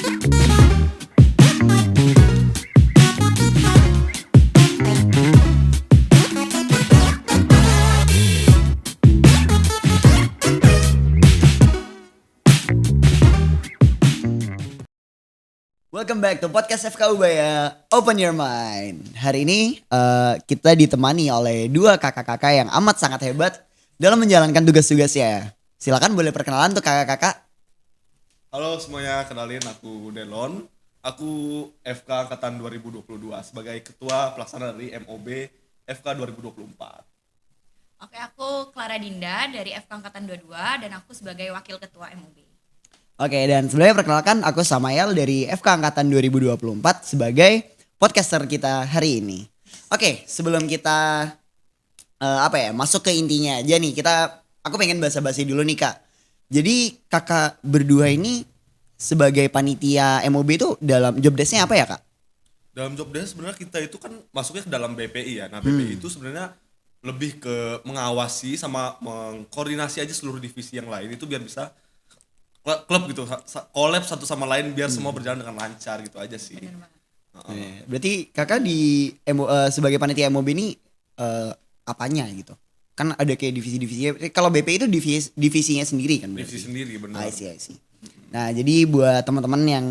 Welcome back to podcast FK Ubaya, Open Your Mind. Hari ini kita ditemani oleh dua kakak-kakak yang amat sangat hebat dalam menjalankan tugas-tugasnya. Silakan boleh perkenalan untuk kakak-kakak. Halo semuanya, kenalin aku Delon. Aku FK Angkatan 2022 sebagai Ketua Pelaksana dari MOB FK 2024. Oke, aku Clara Dinda dari FK Angkatan 22 dan aku sebagai Wakil Ketua MOB. Oke, dan sebelumnya perkenalkan aku Samael dari FK Angkatan 2024 sebagai podcaster kita hari ini. Oke, sebelum kita masuk ke intinya aja nih, aku pengen basa-basi dulu nih Kak. Jadi kakak berdua ini sebagai panitia MOB itu dalam job desk-nya apa ya Kak? Dalam job desk sebenarnya kita itu kan masuknya ke dalam BPI ya. Nah BPI itu sebenarnya lebih ke mengawasi sama mengkoordinasi aja seluruh divisi yang lain itu biar bisa klub gitu, collab satu sama lain biar semua berjalan dengan lancar gitu aja sih. Berarti kakak sebagai panitia MOB ini apanya gitu? Kan ada kayak divisi-divisinya. Kalau BP itu divisinya sendiri kan? Divisi sendiri benar. I see. Nah jadi buat teman-teman yang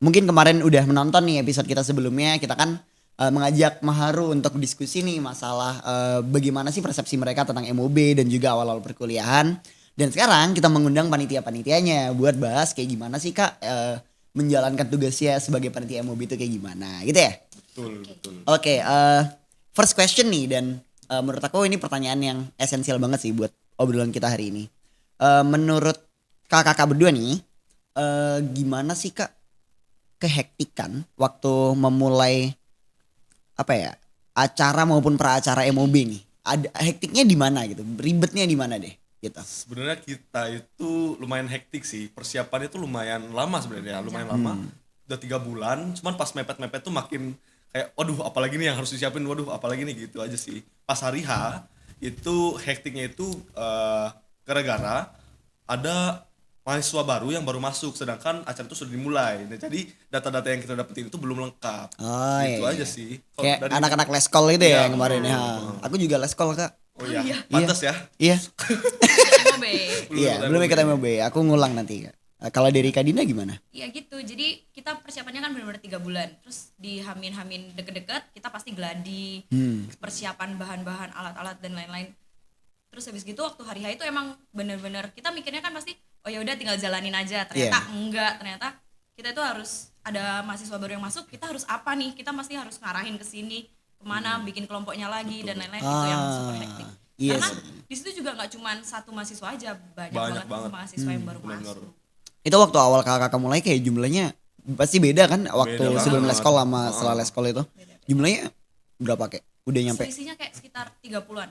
mungkin kemarin udah menonton nih episode kita sebelumnya, kita kan mengajak Maharu untuk diskusi nih masalah bagaimana sih persepsi mereka tentang MOB dan juga awal-awal perkuliahan. Dan sekarang kita mengundang panitia-panitianya buat bahas kayak gimana sih Kak menjalankan tugasnya sebagai panitia MOB itu kayak gimana gitu ya? Betul. Oke, first question nih dan menurut aku ini pertanyaan yang esensial banget sih buat obrolan kita hari ini. Menurut kakak-kakak berdua nih, gimana sih Kak kehektikan waktu memulai acara maupun praacara MOB nih? Ada hektiknya di mana gitu? Ribetnya di mana deh? Gitu. Sebenarnya kita itu lumayan hektik sih, persiapannya itu lumayan lama sebenarnya, lama. Udah 3 bulan, cuman pas mepet-mepet tuh makin kayak waduh apalagi nih yang harus disiapin, apalagi nih gitu aja sih. Pas hari H itu hektiknya itu gara-gara ada mahasiswa baru yang baru masuk, sedangkan acara itu sudah dimulai. Nah, jadi data-data yang kita dapetin itu belum lengkap. Gitu aja sih. Kayak anak-anak leskol gitu ya kemarin ya. Aku juga leskol Kak. Oh iya, pantas ya. Iya. MOB. Iya, belum ikut MOB. Aku ngulang nanti Kak. Kalau dari Kak Dina gimana? Iya gitu, jadi kita persiapannya kan benar-benar 3 bulan. Terus di hamin-hamin deket-deket kita pasti gladi, persiapan bahan-bahan, alat-alat dan lain-lain. Terus habis gitu waktu hari H itu emang benar-benar kita mikirnya kan pasti oh ya udah tinggal jalanin aja. Ternyata enggak, ternyata kita itu harus ada mahasiswa baru yang masuk, kita harus apa nih? Kita pasti harus ngarahin ke sini, kemana, bikin kelompoknya lagi dan lain-lain. Itu yang super hektik. Karena di situ juga nggak cuma satu mahasiswa aja, banyak banget mahasiswa yang baru masuk. Itu waktu awal kakak mulai kayak jumlahnya pasti beda kan waktu sebelum leskol sama setelah leskol itu. Jumlahnya berapa kayak? Udah nyampe? Selisihnya kayak sekitar 30-an.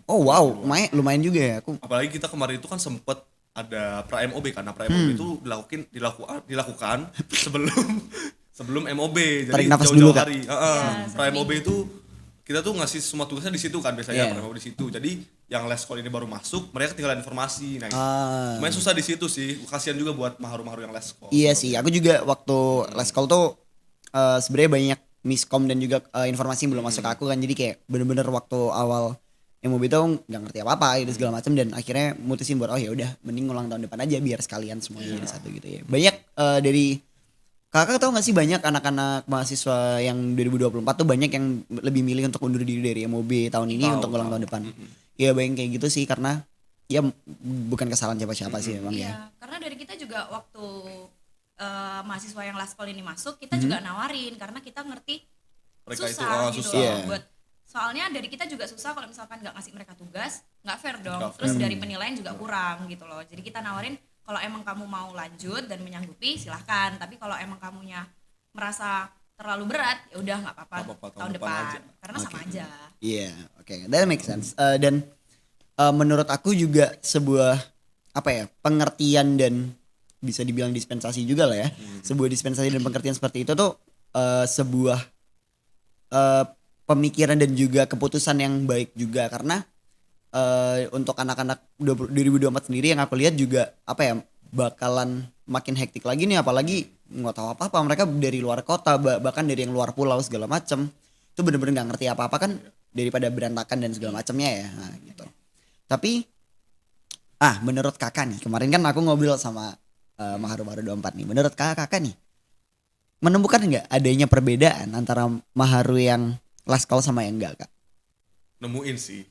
Oh wow, lumayan juga ya. Apalagi kita kemarin itu kan sempet ada pra MOB karena pra MOB itu dilakukan sebelum MOB. Jadi tarik nafas jauh-jauh dulu, Kak. hari. Pra MOB itu kita tuh ngasih semua tugasnya di situ kan biasanya pra MOB di situ. Jadi yang leskol ini baru masuk, mereka ketinggalan informasi. Nah, lumayan susah di situ sih. Kasihan juga buat maharu-maharu yang leskol. Iya sih, aku juga waktu leskol tuh sebenarnya banyak miskom dan juga informasi yang belum masuk ke aku kan. Jadi kayak bener-bener waktu awal MOB itu nggak ngerti apa-apa gitu segala macam dan akhirnya mutusin buat oh ya udah mending ngulang tahun depan aja biar sekalian semuanya jadi satu gitu ya. Banyak dari kakak tahu nggak sih banyak anak-anak mahasiswa yang 2024 tuh banyak yang lebih milih untuk undur diri dari MOB tahun ini untuk ngulang tahun depan. Iya banyak kayak gitu sih karena ya bukan kesalahan siapa-siapa sih memang ya. Karena dari kita juga waktu mahasiswa yang last call ini masuk kita juga nawarin karena kita ngerti Mereka susah itu, gitu susah. buat soalnya dari kita juga susah kalau misalkan nggak ngasih mereka tugas nggak fair dong terus dari penilaian juga kurang gitu loh jadi kita nawarin kalau emang kamu mau lanjut dan menyanggupi silahkan tapi kalau emang kamunya merasa terlalu berat ya udah nggak apa-apa tahun depan aja. Karena sama aja. Iya, oke. That makes sense. Dan menurut aku juga sebuah pengertian dan bisa dibilang dispensasi juga lah ya. Sebuah dispensasi dan pengertian seperti itu tuh sebuah pemikiran dan juga keputusan yang baik juga karena untuk anak-anak 2024 sendiri yang aku lihat juga bakalan makin hektik lagi nih apalagi nggak tahu apa-apa, mereka dari luar kota, bahkan dari yang luar pulau segala macem, itu bener-bener nggak ngerti apa-apa kan, daripada berantakan dan segala macamnya ya, nah, gitu. Tapi menurut kakak nih, kemarin kan aku ngobrol sama Maharu Baru 24 nih, menurut kakak nih menemukan nggak adanya perbedaan antara Maharu yang last call sama yang enggak, kak? Nemuin sih.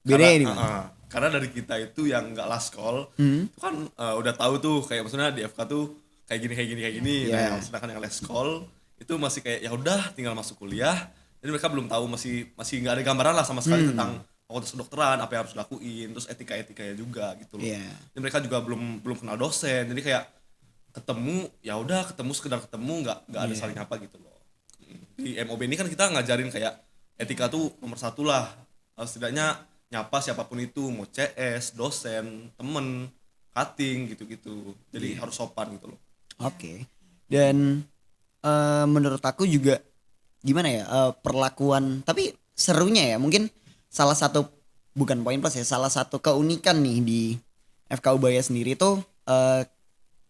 Bedanya di Karena, mana? karena dari kita itu yang nggak last call, itu kan udah tahu tuh kayak maksudnya di FK tuh kayak gini. Yeah. Nah, sedangkan yang last call itu masih kayak ya udah tinggal masuk kuliah. Jadi mereka belum tahu, masih nggak ada gambaran lah sama sekali tentang fakultas kedokteran, apa yang harus dilakuin, terus etikanya juga gitu loh. Yeah. Jadi mereka juga belum kenal dosen. Jadi kayak ketemu ya udah ketemu sekedar ketemu, nggak ada saling apa gitu loh. Di MOB ini kan kita ngajarin kayak etika tuh nomor 1 lah. Setidaknya nyapa siapapun itu, mau CS, dosen, temen, cutting gitu-gitu. Jadi harus sopan gitu loh. Oke. Dan menurut aku juga gimana ya, perlakuan, tapi serunya ya mungkin salah satu, bukan poin plus ya, salah satu keunikan nih di FK Ubaya sendiri tuh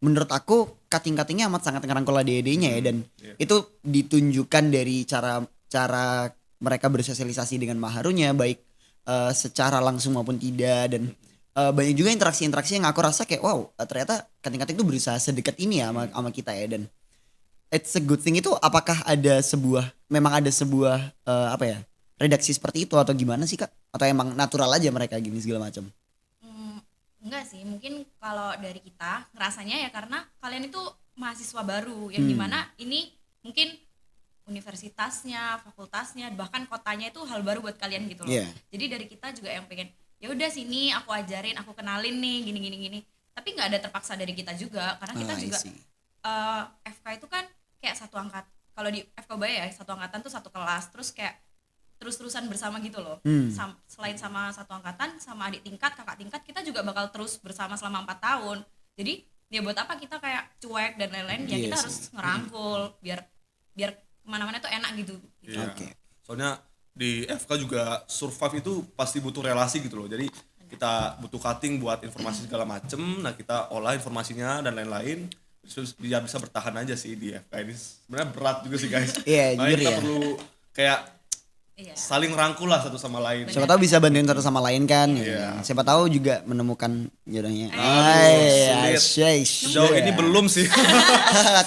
menurut aku cutting-cuttingnya amat sangat ngerangkul adik-adiknya ya, dan itu ditunjukkan dari cara mereka bersosialisasi dengan Maharunya, baik secara langsung maupun tidak, dan banyak juga interaksi-interaksi yang aku rasa kayak wow, ternyata cutting-cutting itu berusaha sedekat ini ya sama kita ya, dan it's a good thing. Itu apakah memang ada sebuah apa ya, redaksi seperti itu atau gimana sih, kak? Atau emang natural aja mereka gini segala macam? Enggak sih, mungkin kalau dari kita ngerasanya ya karena kalian itu mahasiswa baru yang dimana ini mungkin universitasnya, fakultasnya, bahkan kotanya itu hal baru buat kalian gitu loh. Yeah. Jadi dari kita juga yang pengen ya udah sini aku ajarin, aku kenalin nih gini. Tapi nggak ada terpaksa dari kita juga, karena kita juga FK itu kan kayak satu angkat. Kalau di FK Ubaya ya satu angkatan tuh satu kelas, terus kayak terus-terusan bersama gitu loh. Selain sama satu angkatan, sama adik tingkat, kakak tingkat, kita juga bakal terus bersama selama 4 tahun. Jadi ya buat apa kita kayak cuek dan lain-lain, ya kita harus ngerangkul biar kemana-mana tuh enak gitu. Iya. Oke. Soalnya di FK juga survive itu pasti butuh relasi gitu loh. Jadi kita butuh cutting buat informasi segala macem. Nah kita olah informasinya dan lain-lain biar bisa bertahan aja sih di FK ini. Sebenarnya berat juga sih guys. Iya, Makanya jujur kita ya. perlu kayak Iya. saling rangkul lah satu sama lain. Siapa tahu bisa bantuin satu sama lain kan. Iya. Siapa tahu juga menemukan jodohnya. sulit. Sejauh ini Iya. belum sih.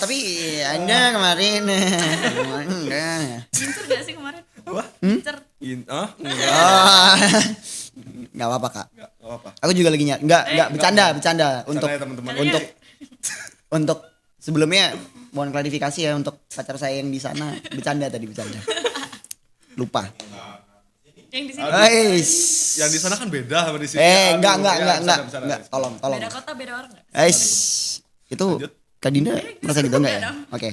Tapi Anda kemarin Gincer gak sih kemarin? Apa? Gincer. Enggak nggak apa-apa, kak. apa. Aku juga lagi nggak bercanda untuk ya, teman-teman. untuk sebelumnya mohon klarifikasi ya untuk pacar saya yang di sana, bercanda. Lupa. Yang di sini. Yang di sana kan beda sama di sini. Enggak. Bercanda. Tolong. Beda kota, beda orang gak? Itu Lanjut. Kak Dinda merasa gitu enggak ya? dong. Oke.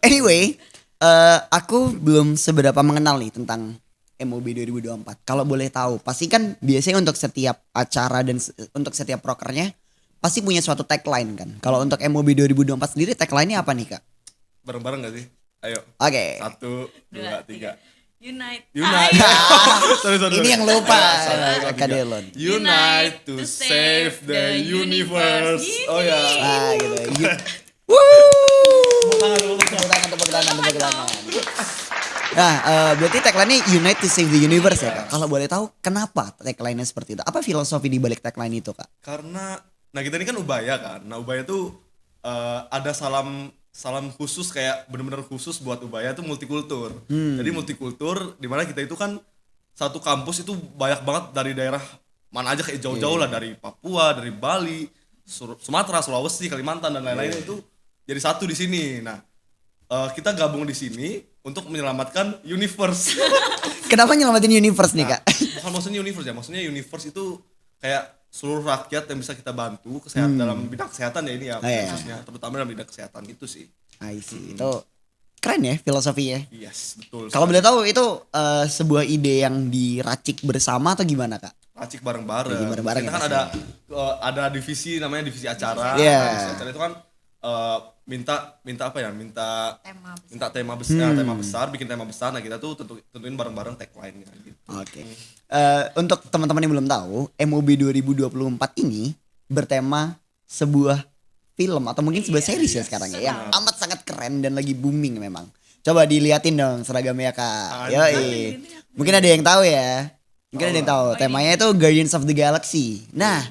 Anyway, aku belum seberapa mengenal nih tentang MOB 2024. Kalau boleh tahu, pasti kan biasanya untuk setiap acara dan untuk setiap prokernya pasti punya suatu tagline kan. Kalau untuk MOB 2024 sendiri tagline-nya apa nih, Kak? Bareng-bareng gak sih? Ayo. Oke. 1, 2, 3. Unite. Sorry. Ini yang lupa. Salah. Kak Delon. Unite to save the universe. Oh ya. Gitu. Tepuk tangan. Nah, berarti tagline-nya Unite to Save the Universe ya, Kak? Kalau boleh tahu, kenapa tagline-nya seperti itu? Apa filosofi di balik tagline itu, Kak? Karena nah kita ini kan Ubaya kan. Nah Ubaya tuh ada salam khusus, kayak bener-bener khusus buat Ubaya tuh multikultur. Jadi multikultur dimana kita itu kan satu kampus itu banyak banget dari daerah mana aja, kayak jauh-jauh lah, dari Papua, dari Bali, Sumatera, Sulawesi, Kalimantan dan lain-lain itu jadi satu di sini. Nah kita gabung di sini untuk menyelamatkan universe. Kenapa nyelamatin universe nih, Kak? Bukan maksudnya universe ya, maksudnya universe itu kayak seluruh rakyat yang bisa kita bantu kesehatan dalam bidang kesehatan ya, ini ya khususnya, terutama dalam bidang kesehatan itu sih. I see. Itu keren ya filosofinya. Yes, betul. Kalau boleh tahu itu sebuah ide yang diracik bersama atau gimana, Kak? Racik bareng-bareng. Racik bareng-bareng Kita ya, kan ada divisi namanya divisi acara. Iya. Divisi acara itu kan minta apa ya? Minta Tema tema besar. besar, bikin tema besar. Nah, kita tuh tentuin bareng-bareng tagline-nya gitu. Oke. Untuk teman-teman yang belum tahu, MOB 2024 ini bertema sebuah film atau mungkin sebuah series ya sekarang ya yang amat sangat keren dan lagi booming memang. Coba diliatin dong seragamnya Kak. Yoi. Mungkin ada yang tahu ya. Mungkin ada yang tahu. Temanya itu Guardians of the Galaxy. Nah,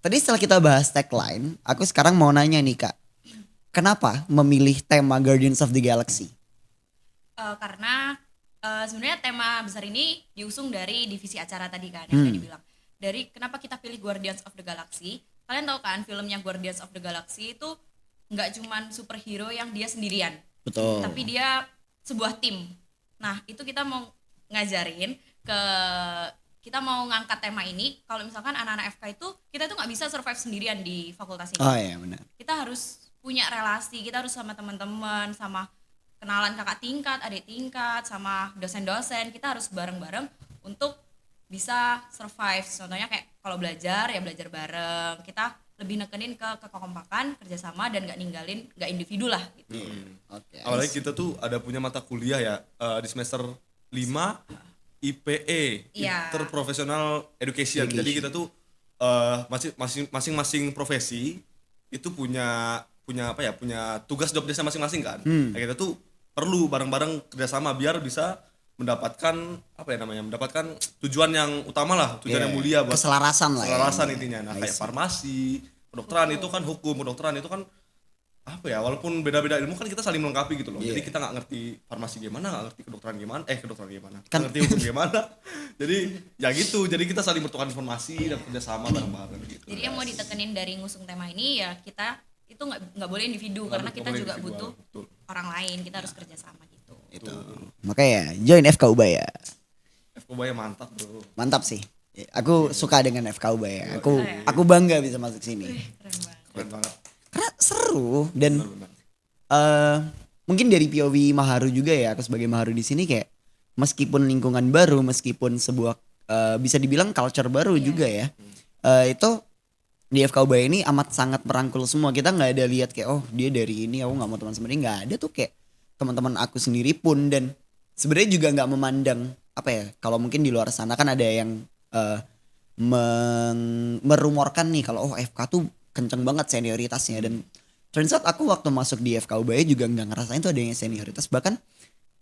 tadi setelah kita bahas tagline, aku sekarang mau nanya nih Kak. Kenapa memilih tema Guardians of the Galaxy? Karena sebenarnya tema besar ini diusung dari divisi acara tadi kan yang udah dibilang. Dari kenapa kita pilih Guardians of the Galaxy? Kalian tahu kan filmnya Guardians of the Galaxy itu nggak cuman superhero yang dia sendirian, Betul. tapi dia sebuah tim. Nah itu kita mau ngajarin kita mau ngangkat tema ini. Kalau misalkan anak-anak FK itu kita tuh nggak bisa survive sendirian di fakultas ini. Oh iya benar. Kita harus punya relasi, kita harus sama teman-teman, sama kenalan kakak tingkat, adik tingkat, sama dosen-dosen. Kita harus bareng-bareng untuk bisa survive. Contohnya kayak kalau belajar ya belajar bareng. Kita lebih nekenin ke kekompakan, kerjasama, dan nggak individu lah gitu. Oke. Apalagi kita tuh ada punya mata kuliah ya di semester 5 IPE, Iya. Interprofessional Education. Jadi kita tuh masing-masing profesi itu punya tugas job desk masing-masing kan. Nah, kita tuh perlu bareng-bareng kerjasama biar bisa mendapatkan tujuan yang utama lah, tujuan yang mulia buat keselarasan lah. keselarasan ya. intinya. Nah, kayak farmasi, kedokteran itu kan hukum, kedokteran itu kan walaupun beda-beda ilmu kan kita saling melengkapi gitu loh. Jadi kita nggak ngerti farmasi gimana, nggak ngerti kedokteran gimana, nggak ngerti hukum gimana. Jadi ya gitu, jadi kita saling bertukar informasi dan kerjasama bareng-bareng gitu. Jadi yang mau ditekenin dari ngusung tema ini ya kita itu nggak boleh individu, karena kita juga butuh orang lain, kita harus kerjasama gitu. Itu. Makanya join FK Ubaya. FK Ubaya mantap bro. Mantap sih. Aku suka dengan FK Ubaya. Aku bangga bisa masuk sini. Keren banget. Keren banget. Karena seru dan Benar-benar. mungkin dari POV Maharu juga ya, aku sebagai Maharu di sini kayak meskipun lingkungan baru, meskipun sebuah bisa dibilang culture baru juga ya, itu di FK Ubaya ini amat sangat merangkul semua. Kita nggak ada lihat kayak oh dia dari ini, aku nggak mau teman sendiri, nggak ada tuh kayak teman-teman aku sendiri pun. Dan sebenarnya juga nggak memandang kalau mungkin di luar sana kan ada yang merumorkan nih kalau FK tuh kenceng banget senioritasnya, dan turns out aku waktu masuk di FK Ubaya juga nggak ngerasain tuh adanya senioritas. Bahkan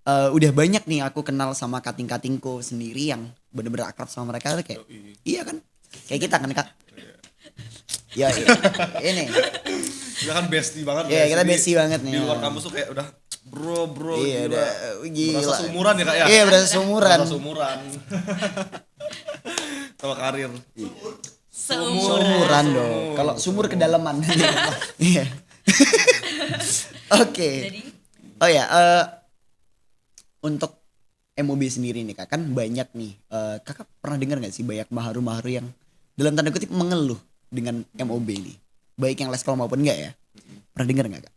udah banyak nih aku kenal sama kating-katingku sendiri yang bener-bener akrab sama mereka kayak iya kan kayak kita kan Kak. Ya ini Kita kan bestie banget. Iya, kita Jadi, bestie banget nih. Di luar kampus tuh kayak udah bro Iya, gila. gila. Berasa seumuran ya Kak ya. Iya, berasa seumuran. Berasa seumuran. Sama karir. Seumuran dong. Kalau sumur kedalaman. Iya. Oke. Jadi Oh ya, untuk MOB sendiri nih Kak, kan banyak nih. Kakak pernah dengar nggak sih banyak maharu-maharu yang dalam tanda kutip mengeluh dengan MOB ini, baik yang leskol maupun enggak ya? Pernah dengar nggak Kak?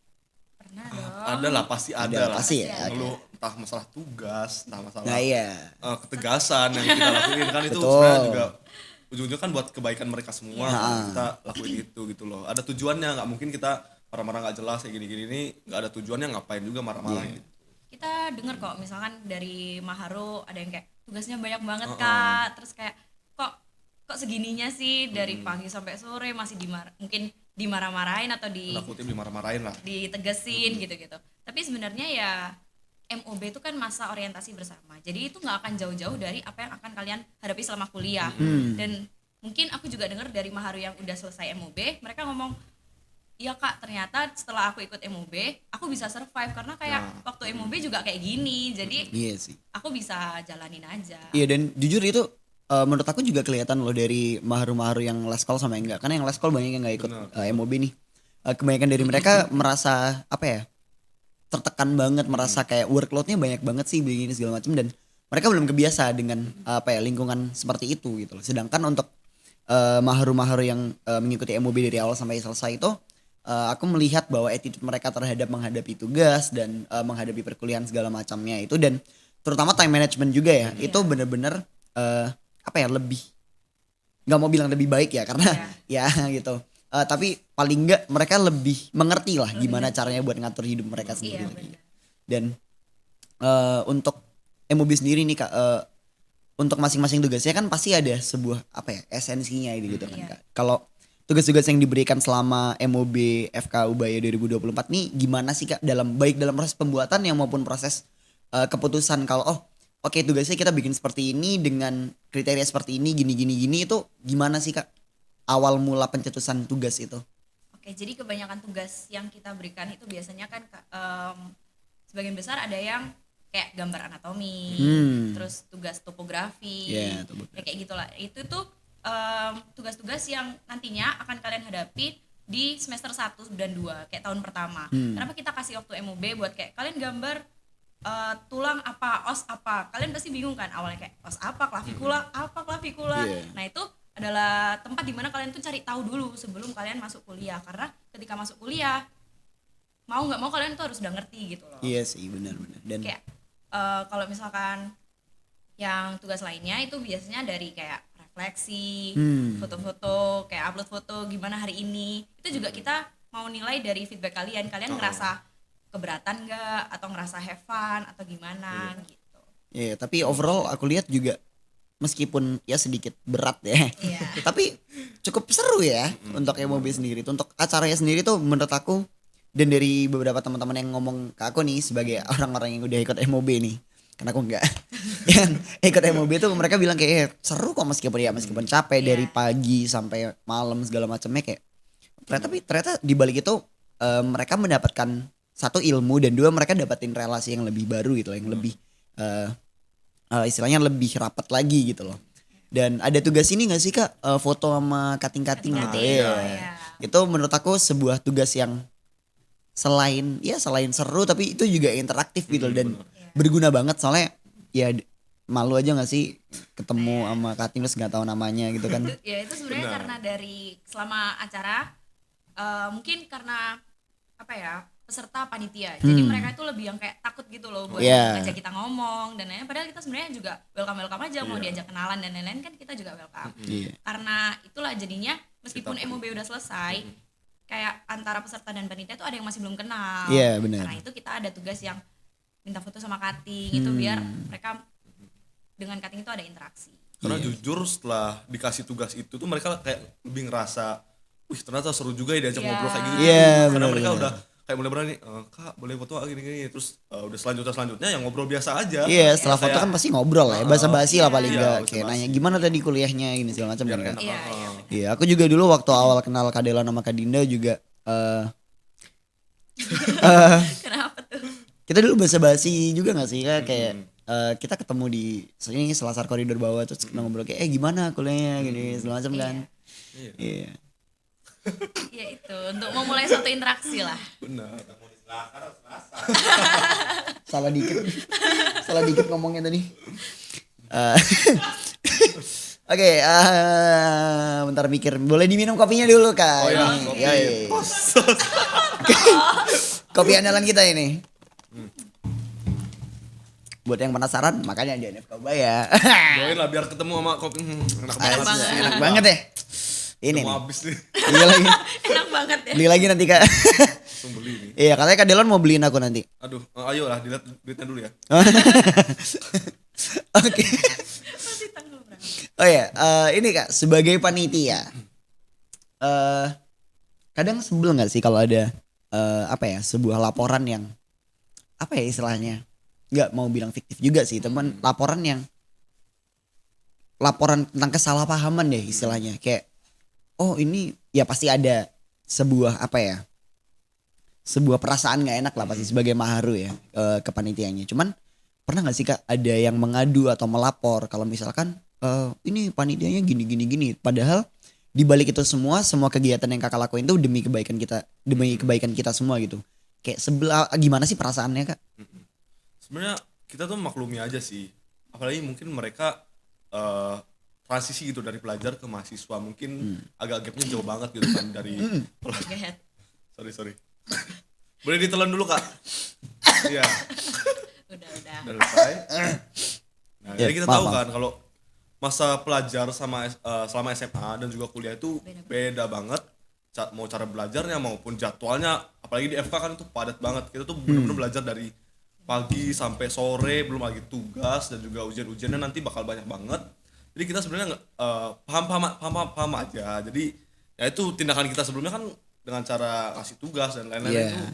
pernah dong. Ada lah, pasti ada lah. Pasti ya. Lu entah masalah tugas, entah masalah Nah iya. ketegasan yang kita lakuin kan itu Betul. sebenarnya juga ujung-ujungnya kan buat kebaikan mereka semua. Iya. Kita lakuin itu gitu loh. Ada tujuannya, nggak mungkin kita marah-marah nggak jelas kayak gini-gini ini nggak ada tujuannya, ngapain juga marah-marah gitu. Kita denger kok misalkan dari Maharu ada yang kayak tugasnya banyak banget Kak, terus kayak kok segininya sih dari pagi sampai sore masih mungkin dimarah-marahin atau Tanda kutip dimarah-marahin lah. ditegesin gitu-gitu. Tapi sebenarnya ya MOB itu kan masa orientasi bersama. Jadi itu nggak akan jauh-jauh dari apa yang akan kalian hadapi selama kuliah. Dan mungkin aku juga dengar dari Maharu yang udah selesai MOB, mereka ngomong, "Iya Kak, ternyata setelah aku ikut MOB, aku bisa survive karena kayak waktu MOB juga kayak gini. Jadi Iya sih. aku bisa jalanin aja." Iya, dan jujur itu menurut aku juga kelihatan loh dari maharu-maharu yang leskol sama yang enggak. Karena yang leskol banyak yang enggak ikut MOB nih. Kebanyakan dari mereka merasa tertekan banget, merasa kayak workloadnya banyak banget sih begini segala macam, dan mereka belum kebiasa dengan lingkungan seperti itu gitu loh. Sedangkan untuk maharu-maharu yang mengikuti MOB dari awal sampai selesai itu, aku melihat bahwa attitude mereka terhadap menghadapi tugas dan menghadapi perkuliahan segala macamnya itu, dan terutama time management juga ya, itu bener-bener lebih, nggak mau bilang lebih baik ya karena ya gitu, tapi paling nggak mereka lebih mengerti lah gimana caranya buat ngatur hidup mereka sendiri. Dan untuk MOB sendiri nih Kak, untuk masing-masing tugasnya kan pasti ada sebuah esensinya gitu kan Kak. Kalau tugas-tugas yang diberikan selama MOB FK Ubaya 2024 nih gimana sih Kak baik dalam proses pembuatan yang maupun proses keputusan kalau oke tugasnya kita bikin seperti ini dengan kriteria seperti ini gini itu gimana sih Kak awal mula pencetusan tugas itu? Oke, jadi kebanyakan tugas yang kita berikan itu biasanya kan sebagian besar ada yang kayak gambar anatomi, terus tugas topografi, Yeah, ya kayak gitulah. Itu tuh tugas-tugas yang nantinya akan kalian hadapi di semester 1 dan 2 kayak tahun pertama. Kenapa kita kasih waktu MOB buat kayak kalian gambar tulang apa, os apa. Kalian pasti bingung kan awalnya kayak os apa, klavikula apa, klavikula. Yeah. Nah, itu adalah tempat dimana kalian tuh cari tahu dulu sebelum kalian masuk kuliah, karena ketika masuk kuliah mau nggak mau kalian tuh harus udah ngerti gitu loh. Iya sih benar dan Kayak kalau misalkan yang tugas lainnya itu biasanya dari kayak refleksi, foto-foto, kayak upload foto gimana hari ini. Itu juga kita mau nilai dari feedback kalian ngerasa keberatan nggak atau ngerasa have fun atau gimana gitu. ya tapi overall aku lihat juga meskipun ya sedikit berat ya. Iya. Tapi cukup seru ya untuk MOB sendiri. Untuk acaranya sendiri tuh menurut aku dan dari beberapa teman-teman yang ngomong ke aku nih sebagai orang-orang yang udah ikut MOB nih. Karena aku enggak. Yang ikut MOB tuh mereka bilang kayak seru kok meskipun capek dari pagi sampai malam segala macamnya kayak ternyata di balik itu mereka mendapatkan satu ilmu dan dua mereka dapatin relasi yang lebih baru gitu loh, yang lebih istilahnya lebih rapat lagi gitu loh. Dan ada tugas ini gak sih Kak foto sama kating-kating gitu. Iya. Itu menurut aku sebuah tugas yang selain seru tapi itu juga interaktif gitu loh, dan berguna banget soalnya ya malu aja gak sih ketemu sama kating terus gak tahu namanya gitu kan. Ya itu sebenarnya karena dari selama acara mungkin karena apa ya peserta panitia, jadi mereka itu lebih yang kayak takut gitu loh buat ngajak kita ngomong dan lain-lain, padahal kita sebenarnya juga welcome aja mau diajak kenalan dan lain-lain kan kita juga welcome. Karena itulah jadinya meskipun MOB udah selesai kayak antara peserta dan panitia itu ada yang masih belum kenal. Iya, benar. Karena itu kita ada tugas yang minta foto sama kating itu biar mereka dengan kating itu ada interaksi. Karena jujur setelah dikasih tugas itu tuh mereka kayak lebih ngerasa, wih ternyata seru juga ya diajak ngobrol kayak gitu. Karena mereka udah kayak mulai berani, Kak boleh foto gini-gini, terus udah selanjutnya yang ngobrol biasa aja. Iya, setelah foto kan pasti ngobrol lah ya, basa-basi lah paling enggak, kayak basa-basi. nanya gimana tadi kuliahnya gini segala macam kan. Iya. Iya, aku juga dulu waktu awal kenal Kak Dela sama Kak Dinda juga Kenapa tuh? kita dulu basa-basi juga gak sih Kak, kayak kita ketemu di sini Selasar koridor bawah terus ngobrol kayak gimana kuliahnya gini segala macam kan. Iya. Ya itu untuk memulai suatu interaksi lah. Benar. Salah dikit ngomongnya tadi. Oke, bentar mikir. Boleh diminum kopinya dulu Kak. Oh ya, Ini. kopi. Yoi. Kopi andalan kita ini. Buat yang penasaran, makanya di NFK Ubaya. Doain lah biar ketemu sama kopi. Enak banget. Enak banget deh. Ini nih. Mau habis nih. Beli lagi. Enak banget ya. Beli lagi nanti Kak. Langsung beli nih. Iya, katanya Kak Delon mau beliin aku nanti. Aduh, ayo lah dilihat duitnya dulu ya. Oke. Oh ya, ini Kak, sebagai panitia, kadang sebel nggak sih kalau ada sebuah laporan yang istilahnya, nggak mau bilang fiktif juga sih, teman, laporan tentang kesalahpahaman deh istilahnya, kayak ini ya pasti ada sebuah sebuah perasaan nggak enak lah pasti sebagai maharu ya ke panitianya. Cuman pernah nggak sih Kak ada yang mengadu atau melapor kalau misalkan ini panitianya gini, padahal di balik itu semua kegiatan yang Kakak lakuin itu demi kebaikan kita semua gitu. Kayak gimana sih perasaannya Kak? Sebenarnya kita tuh maklumi aja sih, apalagi mungkin mereka transisi gitu dari pelajar ke mahasiswa, mungkin agak gapnya jauh banget gitu kan dari sorry boleh ditelan dulu Kak. Iya. Udah. Udah selesai. Nah, Ya, jadi kita tahu kan kalau masa pelajar selama SMA dan juga kuliah itu beda banget. Mau cara belajarnya maupun jadwalnya, apalagi di FK kan itu padat banget. Kita tuh benar-benar belajar dari pagi sampai sore, belum lagi tugas dan juga ujian-ujiannya nanti bakal banyak banget. Jadi kita sebenarnya paham aja. Jadi ya itu tindakan kita sebelumnya kan dengan cara kasih tugas dan lain-lain Iya. itu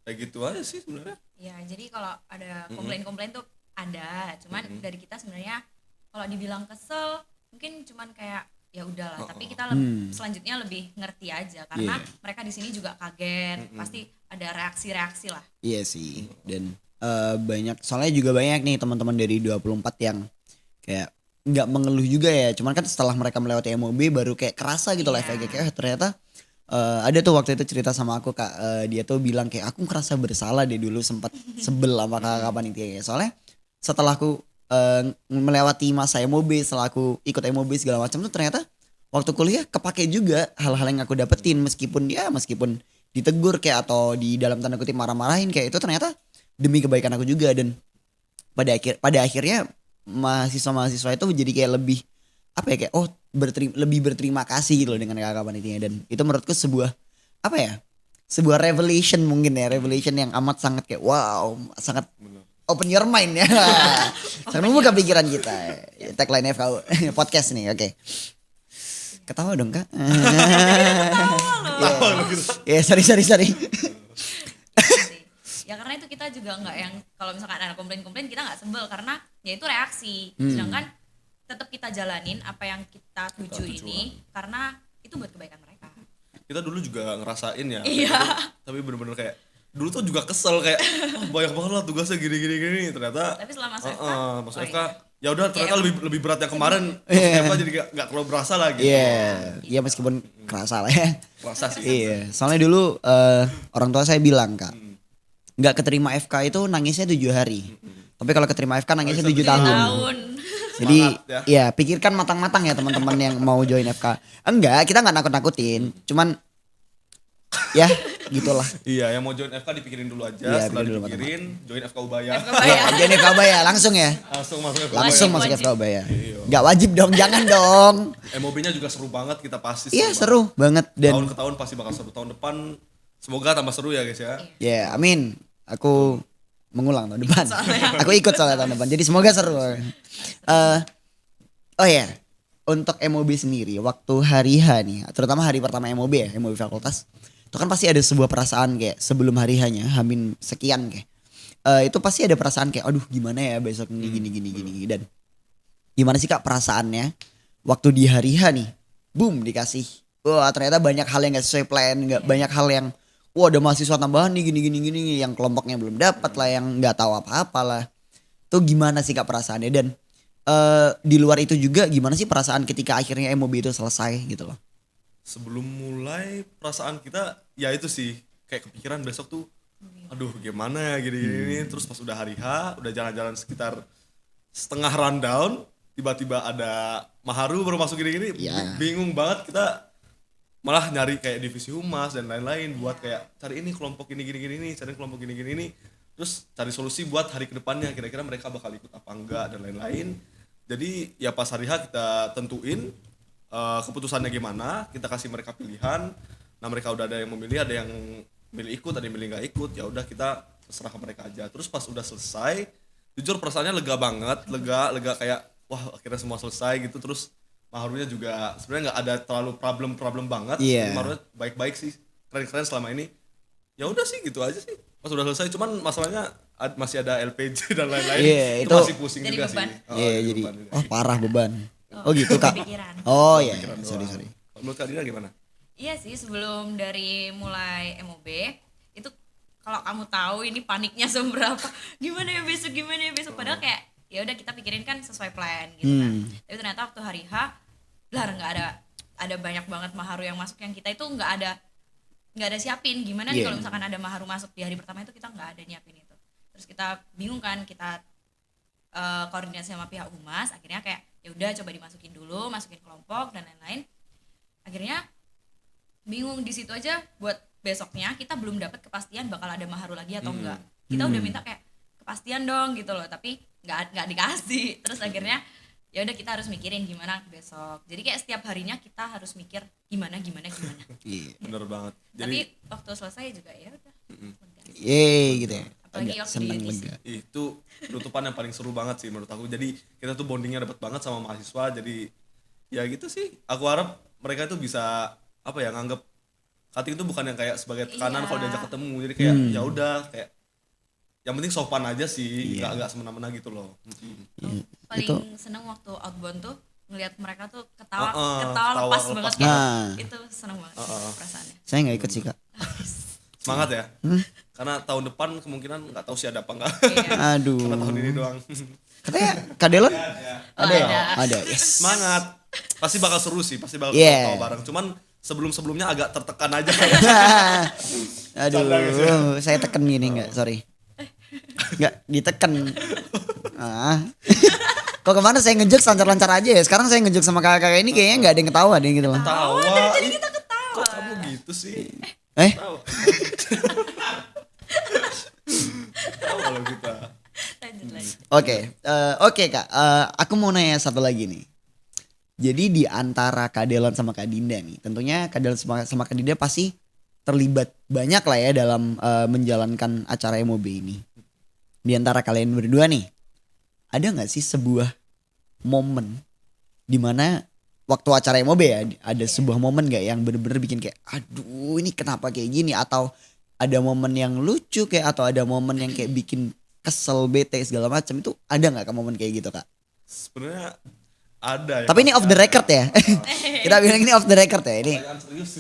kayak gitu aja sih sebenarnya. Ya, jadi kalau ada komplain-komplain tuh ada, cuman dari kita sebenarnya kalau dibilang kesel mungkin cuman kayak ya udahlah, tapi kita selanjutnya lebih ngerti aja karena Iya. mereka di sini juga kaget, pasti ada reaksi-reaksi lah. Iya sih. Dan banyak, soalnya juga banyak nih teman-teman dari 24 yang kayak nggak mengeluh juga ya. Cuman kan setelah mereka melewati MOB baru kayak kerasa gitu lah Iya. efeknya, kayak ternyata ada tuh waktu itu cerita sama aku Kak, dia tuh bilang kayak aku ngerasa bersalah deh dulu, sempat sebel sama kakak panitia. Soalnya setelah aku melewati masa MOB, setelah aku ikut MOB segala macam tuh ternyata waktu kuliah kepake juga hal-hal yang aku dapetin, meskipun ditegur kayak atau di dalam tanda kutip marah-marahin, kayak itu ternyata demi kebaikan aku juga. Dan pada akhirnya mahasiswa-mahasiswa itu jadi kayak lebih apa ya, kayak lebih berterima kasih gitu loh dengan kakak panitianya. Dan itu menurutku sebuah apa ya, sebuah revelation mungkin ya, revelation yang amat sangat kayak wow, sangat open your mind ya. Sangat membuka pikiran kita. Tagline FKU podcast nih, oke. Ketawa dong Kak. Ya, sorry. Ya karena itu kita juga nggak yang kalau misalkan ada komplain-komplain kita nggak sebel karena ya itu reaksi. Sedangkan tetap kita jalanin apa yang kita tuju ini karena itu buat kebaikan mereka. Kita dulu juga ngerasain ya. Iya. Tapi bener-bener kayak dulu tuh juga kesel kayak banyak banget lah tugasnya gini ternyata. Tapi selama masuk FK, masuk FK ya udah ternyata lebih berat yang kemarin. Iya. FK jadi nggak terlalu berasa lah gitu. Iya, meskipun kerasa lah ya. Kerasa sih. Iya, soalnya dulu orang tua saya bilang Kak, nggak keterima FK itu nangisnya 7 hari. Tapi kalau keterima FK nangisnya 7 tahun. tahun. Jadi Semangat ya pikirkan matang-matang ya teman-teman yang mau join FK. Enggak, kita nggak nakut-nakutin. Cuman ya gitulah. Iya, yang mau join FK dipikirin dulu aja. Iya, Setelah pikirin dulu, dipikirin, join FK Ubaya. Ya, join FK Ubaya langsung ya. Langsung masuk FK Langsung Ubaya. masuk Wajib. FK Ubaya. Nggak wajib dong, jangan dong. MOB-nya juga seru banget, kita pasti Iya, banget. seru banget. Tahun Dan ke tahun pasti bakal seru. Tahun depan semoga tambah seru ya guys ya. ya amin. Aku mengulang tahun depan. Aku ikut soalnya tahun depan. Jadi semoga seru. Oh ya, untuk MOB sendiri waktu hari H nih, terutama hari pertama MOB ya, MOB fakultas, itu kan pasti ada sebuah perasaan kayak sebelum hari H-nya, hamin sekian kayak. Itu pasti ada perasaan kayak aduh gimana ya besok ini gini. Dan gimana sih Kak perasaannya waktu di hari H nih, boom dikasih. Wah ternyata banyak hal yang gak sesuai plan, banyak hal yang wah ada mahasiswa tambahan nih gini yang kelompoknya belum dapat lah, yang nggak tahu apa-apa lah. Tuh gimana sih Kak perasaannya? Dan di luar itu juga gimana sih perasaan ketika akhirnya MOB itu selesai gitu loh? Sebelum mulai perasaan kita ya itu sih kayak kepikiran besok tuh aduh gimana ya gini. Terus pas udah hari H udah jalan-jalan sekitar setengah rundown tiba-tiba ada Maharu baru masuk gini Iya. bingung banget kita, malah nyari kayak divisi humas dan lain-lain buat kayak cari ini kelompok ini gini cari kelompok gini terus cari solusi buat hari kedepannya kira-kira mereka bakal ikut apa enggak dan lain-lain. Jadi ya pas hari H kita tentuin keputusannya gimana, kita kasih mereka pilihan. Nah mereka udah ada yang memilih, ada yang milih ikut, ada yang milih nggak ikut. Ya udah kita serah ke mereka aja. Terus pas udah selesai, jujur perasaannya lega banget, lega kayak wah akhirnya semua selesai gitu. Terus Maharunya juga sebenarnya nggak ada terlalu problem banget. Iya. Maharunya baik-baik sih, keren selama ini. Ya udah sih gitu aja sih. Pas udah selesai, cuman masalahnya masih ada LPJ dan lain-lain. Iya, itu itu- masih pusing Jadi juga beban. sih. Iya jadi jadi beban juga oh sih. parah beban. Oh gitu Kak. Pikiran. Oh iya, Pikiran sorry. doang. Menurut Kak Dina gimana? Iya sih, sebelum dari mulai MOB itu kalau kamu tahu ini paniknya seberapa, gimana ya besok padahal kayak ya udah kita pikirin kan sesuai plan gitu kan. Tapi ternyata waktu hari H lah nggak ada banyak banget Maharu yang masuk yang kita itu nggak ada siapin gimana nih Iya. kalau misalkan ada Maharu masuk di hari pertama itu kita nggak ada nyiapin itu. Terus kita bingung kan, kita koordinasi sama pihak humas, akhirnya kayak ya udah coba dimasukin dulu, masukin kelompok dan lain-lain. Akhirnya bingung di situ aja, buat besoknya kita belum dapat kepastian bakal ada Maharu lagi atau enggak. Kita udah minta kayak kepastian dong gitu loh, tapi nggak dikasih. Terus akhirnya ya udah kita harus mikirin gimana besok. Jadi kayak setiap harinya kita harus mikir gimana. Iya. Bener banget. Tapi Jadi waktu selesai juga ya udah. lega. Yeay gitu ya. Apalagi Agak waktu seneng di lega. itu penutupan yang paling seru banget sih menurut aku. Jadi kita tuh bondingnya dapat banget sama mahasiswa. Jadi ya gitu sih. Aku harap mereka tuh bisa apa ya, nganggep cutting itu bukan yang kayak sebagai tekanan Iya. kalau diajak ketemu. Jadi kayak ya udah kayak yang penting sopan aja sih, nggak semena-mena gitu loh. Paling Itu- seneng waktu outbound tuh ngelihat mereka tuh ketawa ketawa ketawa lepas lepas banget banget. kan. Nah. Itu seneng banget perasaannya. Saya nggak ikut sih kak. Semangat ya. Karena tahun depan kemungkinan nggak tahu sih ada apa enggak. Aduh. Karena tahun ini doang. Katanya Kak Delon ada ya? Ada. Ada. Yes. Semangat. Pasti bakal seru sih, pasti bakal Yeah. ketawa bareng. Cuman sebelum-sebelumnya agak tertekan aja. Aduh, saya tekan gini nggak? Sorry. Nggak ditekan. Ah. Kok kemana saya ngejek lancar-lancar aja ya? Sekarang saya ngejek sama kakak-kakak ini kayaknya nggak ada yang ketawa deh gitu loh. Tawa. Jadi kita ketawa. Kok kamu gitu sih? Tahu. Tahu kalau kita. Lanjut. Oke kak. Aku mau nanya satu lagi nih. Jadi di antara Kak Delon sama Kak Dinda nih, tentunya Kak Delon sama Kak Dinda pasti terlibat banyak lah ya dalam menjalankan acara MOB ini. Di antara kalian berdua nih, ada nggak sih sebuah momen dimana waktu acara MOB ya, ada sebuah momen nggak yang bener-bener bikin kayak, aduh ini kenapa kayak gini, atau ada momen yang lucu kayak, atau ada momen yang kayak bikin kesel, bete segala macam, itu ada nggak Kak momen kayak gitu Kak? Sebenarnya ada ya. Tapi ini off the record ya. Kita bilang ini off the record ya ini. Pertanyaan serius.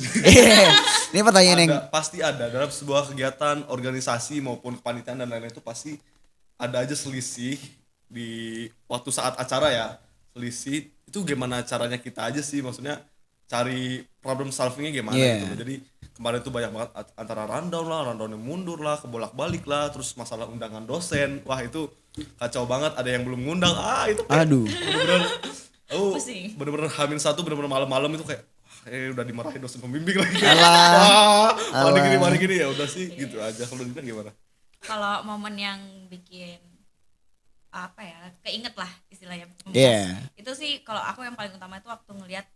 Ini pertanyaan yang Pasti ada dalam sebuah kegiatan organisasi maupun kepanitiaan dan lain-lain itu pasti ada aja selisih di waktu saat acara ya. Selisih itu gimana caranya kita aja sih, maksudnya cari problem solvingnya gimana Yeah. gitu. Jadi kemarin tuh banyak banget antara rundown yang mundur lah, kebolak-balik lah, terus masalah undangan dosen. Wah itu kacau banget, ada yang belum ngundang. Itu kayak aduh. bener-bener Pusing. bener-bener Hamin satu bener-bener malam-malam itu kayak udah dimarahin dosen pembimbing lagi. Alah. Mana gini ya udah sih gitu aja. Kalau Dina gimana? Kalau momen yang bikin apa ya, keinget lah istilahnya. Iya. Itu sih kalau aku yang paling utama itu waktu ngelihat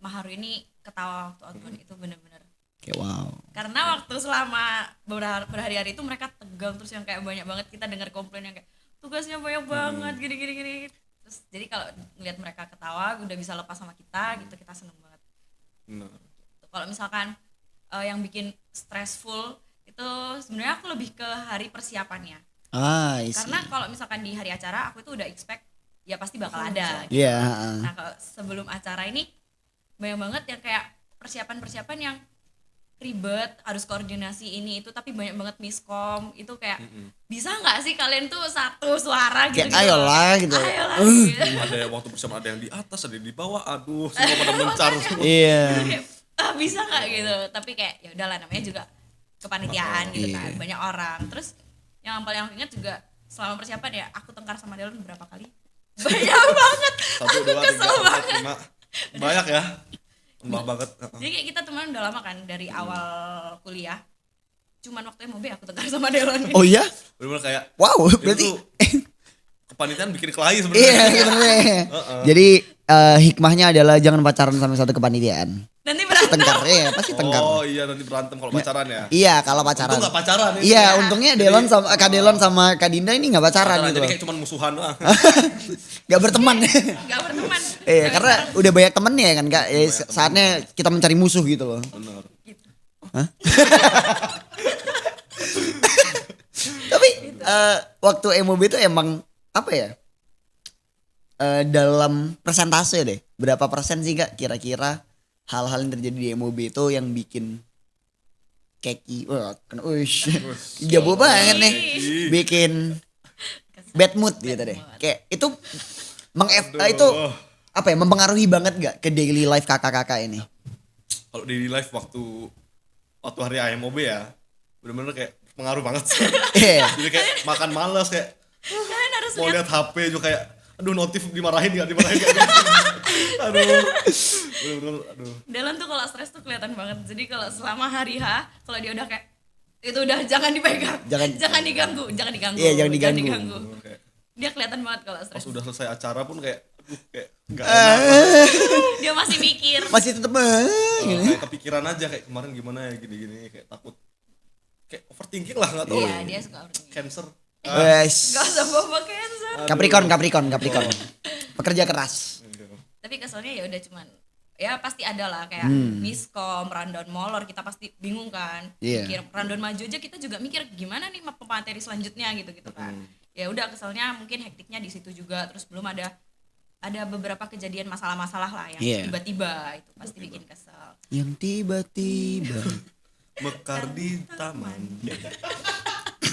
Maharu ini ketawa waktu outbound itu bener-bener. Kayak wow. Karena waktu selama berhari-hari itu mereka tegang, terus yang kayak banyak banget kita dengar komplain yang kayak tugasnya banyak banget gini. Terus jadi kalau ngelihat mereka ketawa udah bisa lepas sama kita gitu, kita seneng banget. Nah, Kalau misalkan yang bikin stressful itu sebenarnya aku lebih ke hari persiapannya. I see. Karena kalau misalkan di hari acara aku itu udah expect ya pasti bakal ada. Iya. Nah kalau sebelum acara ini banyak banget yang kayak persiapan yang ribet, harus koordinasi ini itu, tapi banyak banget miskom itu kayak bisa nggak sih kalian tuh satu suara gitu, Kayak ayolah gitu. ayolah gitu. ada yang waktu persiapan ada yang di atas, ada yang di bawah. Aduh, semua pada mencar. Iya. Kayak, bisa nggak gitu, tapi kayak ya udahlah namanya juga kepanitiaan gitu kan, Iya. banyak orang. Terus yang paling aku ingat juga selama persiapan ya, aku tengkar sama Delon berapa kali, banyak banget. 1, 2, 3, 4, 5. Banyak ya. Lembah banget. Jadi kayak kita teman udah lama kan dari awal kuliah. Cuman waktu MOB aku tengkar sama Delon. Oh iya? Bener-bener kayak Wow, itu berarti tuh kepanitiaan bikin kelahi iya sebenarnya. sebenarnya. Jadi hikmahnya adalah jangan pacaran sama satu kepanitiaan. Nanti berantem. Tengkar ya, pasti tengkar. Oh iya, nanti berantem kalau pacaran ya. Iya, kalau pacaran. Untung nggak pacaran ya. Iya, untungnya Delon sama Kak Delon sama Kak Dinda ini nggak pacaran Pacaran, gitu. jadi kayak cuman musuhan doang. Gak berteman. Gak berteman. Iya, karena udah banyak temennya kan Kak. Ya, saatnya kita mencari musuh gitu loh. Bener. Gitu. Tapi waktu MOB itu emang apa ya? Dalam persentase deh, berapa persen sih Kak kira-kira hal-hal yang terjadi di MOB itu yang bikin keki, wah, kena uish, jago banget nih, bikin bad mood gitu deh. Kayak itu itu apa ya, mempengaruhi banget gak ke daily life kakak-kakak ini? Kalau daily life waktu hari AMOB ya, bener-bener kayak pengaruh banget. Iya. Jadi kayak makan malas, kayak Kalian harus mau lihat lihat HP juga kayak aduh notif dimarahin gak. Aduh. Bener-bener aduh. Delon tuh kalau stres tuh kelihatan banget. Jadi kalau selama hari H, kalau dia udah kayak itu udah jangan dipegang, Jangan diganggu. Iya, jangan diganggu. Kayak Dia kelihatan banget kalau pas stres. udah selesai acara pun kayak aduh kayak enggak enak. Dia masih mikir. Masih tetep Kayak kepikiran aja kayak kemarin gimana ya gini-gini, kayak takut kayak overthinking lah, nggak tahu. Iya, dia suka overthinking. Cancer. Wes. Gak usah bawa cancer. Capricorn. Pekerja keras. Tapi keselnya ya udah cuman ya pasti ada lah kayak miskom, rundown molor, kita pasti bingung kan. Iya. Mikir rundown maju aja kita juga mikir gimana nih pemateri selanjutnya gitu kan. Ya udah keselnya mungkin hektiknya di situ juga, terus belum ada beberapa kejadian masalah-masalah lah yang Iya. tiba-tiba itu pasti bikin kesel. Yang tiba-tiba Mekar di taman.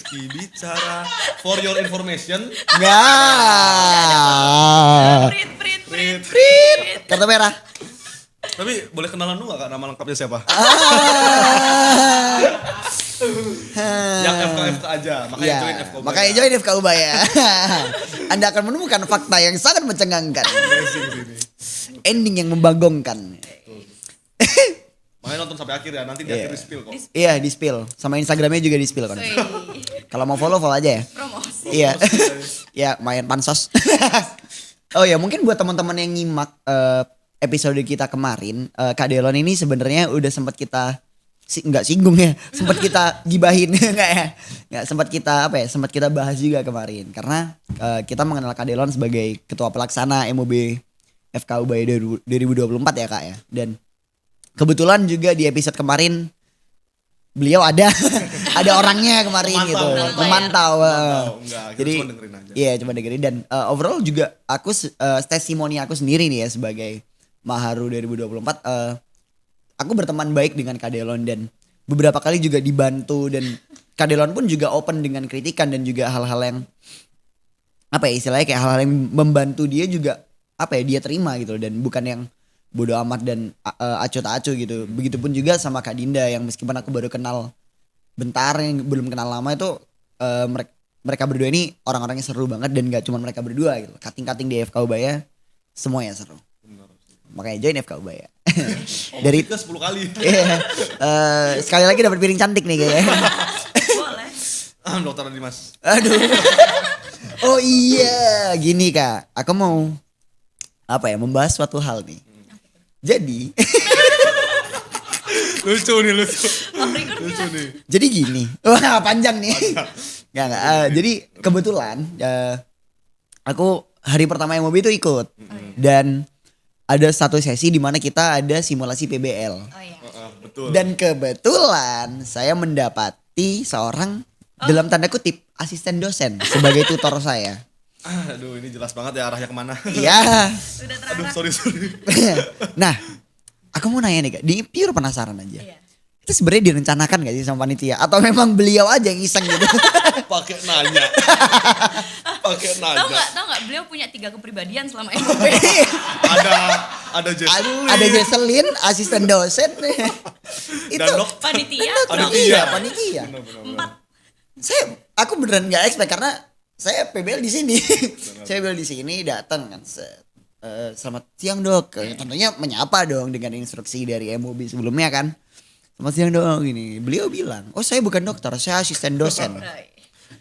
Bicara for your information. nggak Prit. kartu merah. Tapi boleh kenalan dulu gak Kak, nama lengkapnya siapa? Yang FK aja, makanya Ya, join FK Ubaya. makanya join FK Ubaya. Anda akan menemukan fakta yang sangat mencengangkan. Amazing sini. Ending yang membanggongkan. Makanya nonton sampai akhir ya, nanti di akhir di spill kok. Iya, di spill. Sama Instagramnya juga di spill kan. Wih, Kalau mau follow aja ya. promosi. Iya. Ya, main pansos. Oh ya, mungkin buat teman-teman yang nyimak episode kita kemarin, Kak Delon ini sebenarnya udah sempat kita nggak singgung ya, sempat kita gibahin nggak ya, nggak sempat kita sempat kita bahas juga kemarin karena kita mengenal Kak Delon sebagai ketua pelaksana MOB FK Ubaya 2024 ya Kak ya, dan kebetulan juga di episode kemarin beliau ada ada orangnya kemarin Memantau, gitu, memantau. memantau. Enggak, kita Jadi cuma dengerin aja. iya cuma dengerin, dan overall juga aku testimoni aku sendiri nih ya sebagai Maharu 2024, aku berteman baik dengan Kak Delon dan beberapa kali juga dibantu, dan Kak Delon pun juga open dengan kritikan dan juga hal-hal yang istilahnya kayak hal-hal yang membantu dia juga dia terima gitu loh, dan bukan yang bodo amat dan acuh tak acuh gitu. Begitupun juga sama Kak Dinda yang meskipun aku baru kenal bentar, yang belum kenal lama itu mereka berdua ini orang-orangnya seru banget, dan gak cuma mereka berdua gitu. Kating-kating di FK Ubaya semuanya seru. Makanya join FK Ubaya. Dari Kita 10 kali. iya, sekali lagi dapat piring cantik nih kayaknya. Boleh. Dokter Dimas. Aduh. Oh iya, gini Kak. Aku mau membahas suatu hal nih. Jadi, Lucu nih, lucu. Off record Lucu nggak? nih. jadi gini. Wah, panjang nih. Enggak. Jadi kebetulan aku hari pertama MOB itu ikut. Dan ada satu sesi di mana kita ada simulasi PBL. Oh iya. Betul. Dan kebetulan saya mendapati seorang dalam tanda kutip asisten dosen sebagai tutor saya. Aduh, ini jelas banget ya arahnya kemana. Iya. Sudah Aduh, terarah. sorry. Nah, aku mau nanya nih Kak, di pure penasaran aja. Iya. Itu sebenarnya direncanakan gak sih sama panitia? Atau memang beliau aja yang iseng gitu? Pakai nanya. Tahu nggak beliau punya 3 kepribadian selama MOB. Ada Jesselyn. Ada Jesselyn, asisten dosen. Itu Dan dok. Panitia. panitia. Benar. Aku beneran gak expect karena saya PBL di sini. Saya PBL di sini datang kan. Selamat siang dok. Tentunya menyapa dong dengan instruksi dari MOB sebelumnya kan. Selamat siang dong gini. Beliau bilang, oh saya bukan dokter, saya asisten dosen.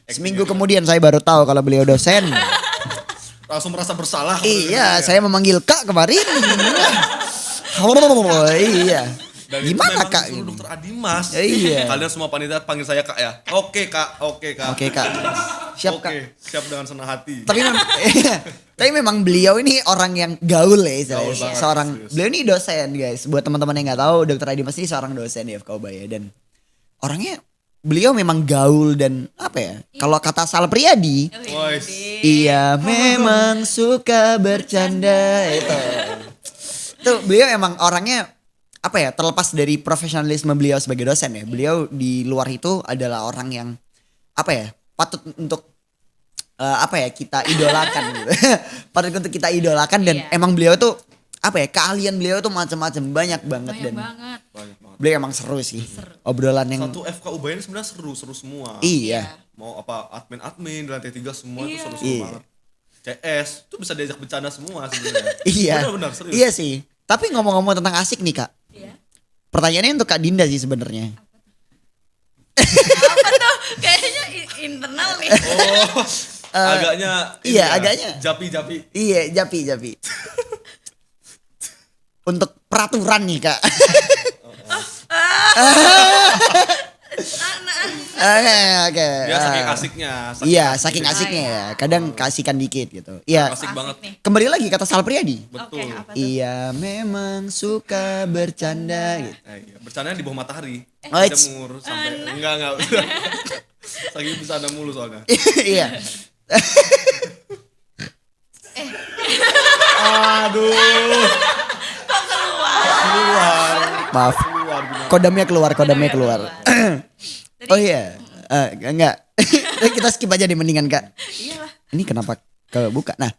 Seminggu kemudian saya baru tahu kalau beliau dosen. Langsung merasa bersalah. Iya, saya memanggil Kak kemarin. Iya. Dan Gimana itu memang Kak? disuruh Dokter Adimas. Iya. Kalian semua panitia panggil saya Kak ya. Oke Kak. Oke Kak. Siap Kak. Oke, siap dengan senang hati. Tapi memang beliau ini orang yang gaul ya istilahnya. Gaul banget, Seorang serius. beliau ini dosen guys. Buat teman-teman yang nggak tahu, Dokter Adi ini seorang dosen di FK Ubaya, dan orangnya beliau memang gaul dan kalau kata Sal Priadi, Boys. iya memang suka bercanda itu. Tuh beliau emang orangnya terlepas dari profesionalisme beliau sebagai dosen ya. Beliau di luar itu adalah orang yang patut untuk kita idolakan gitu. Patut untuk kita idolakan, dan Iya. emang beliau tuh keahlian beliau tuh macam-macam banyak banget, Banyak dan banget. Banyak banget. beliau emang seru sih. Obrolan yang Satu FK Ubaya ini sebenarnya seru semua. iya. Mau admin di lantai 3 semua itu Iya. seru-seru Iya. banget. CS itu bisa diajak bercanda semua sebenarnya. Iya. Benar-benar serius. Iya sih. Tapi ngomong-ngomong tentang asik nih Kak. Iya. Pertanyaannya untuk Kak Dinda sih sebenarnya. Apa tuh? Kayaknya internal nih. Oh, agaknya ini iya, ya, agaknya. Japi. Iya, Japi. Untuk peraturan nih Kak. Oke. Dia saking asiknya. Iya, saking asiknya ya. Kadang kasihkan dikit gitu. Iya. Asik banget. nih. Kembali lagi kata Sal Priadi. Oke, Betul. apa tuh? Iya, memang suka bercanda gitu. Iya. Bercandanya di bawah matahari. Oh, it's- Jemur sampai enggak. Saking bercanda mulu soalnya. Iya. Aduh. Keluar. Maaf. Keluar gimana? Kodamnya keluar. Jadi, Oh iya. Enggak. Kita skip aja deh mendingan Kak. iyalah. Ini kenapa kebuka? Nah,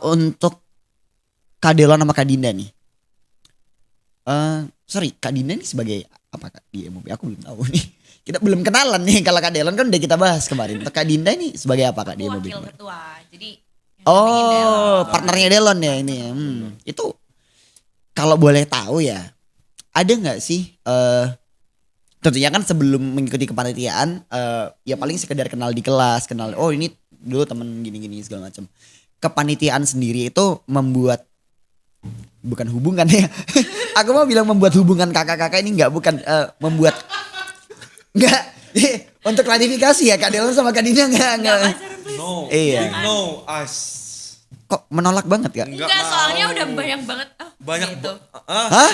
untuk Kak Delon sama Kak Dinda nih. Sorry, Kak Dinda nih sebagai apa Kak di MOB? Aku belum tahu nih. Kita belum kenalan nih. Kalau Kak Delon kan udah kita bahas kemarin. Untuk Kak Dinda ini sebagai apa Kak di Aku MOB? wakil ketua. Jadi yang dampingin Delon. Oh, partnernya Delon ya ini. Itu kalau boleh tahu ya, ada nggak sih? Tentunya kan sebelum mengikuti kepanitiaan, ya paling sekedar kenal di kelas, kenal. Oh ini dulu temen gini-gini segala macam. Kepanitiaan sendiri itu membuat bukan hubungan ya. Aku mau bilang membuat hubungan kakak-kakak ini bukan membuat nggak. Untuk klarifikasi ya Kak Delon sama Kak Dina nggak. Pacaran, please. No. Iya. No. Kok menolak banget Kak? Enggak Enggak, soalnya mau. udah banyak banget. Banyak gitu. Hah?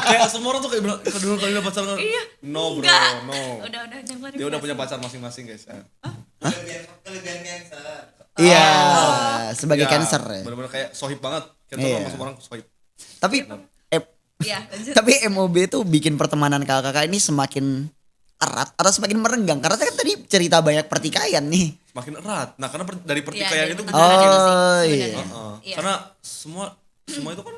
Kayak semua orang tuh kayak bilang kedua kali udah pacaran. Iya. No bro, Enggak. no. Udah jangan Dia udah punya pacar masing-masing guys ya. Kelebihan cancer. Iya, sebagai Ya, cancer ya. Bener-bener kayak sohib banget. Cancer Iya. sama semua orang sohib. Tapi Iya, lanjut. tapi MOB tuh bikin pertemanan kakak-kakak ini semakin erat atau semakin merenggang karena kan tadi cerita banyak pertikaian nih. Makin erat. Nah karena dari Iya, pertikaian dari itu pertemanan Oh, itu sih, iya. sebenarnya. Heeh. Iya. Karena semua itu kan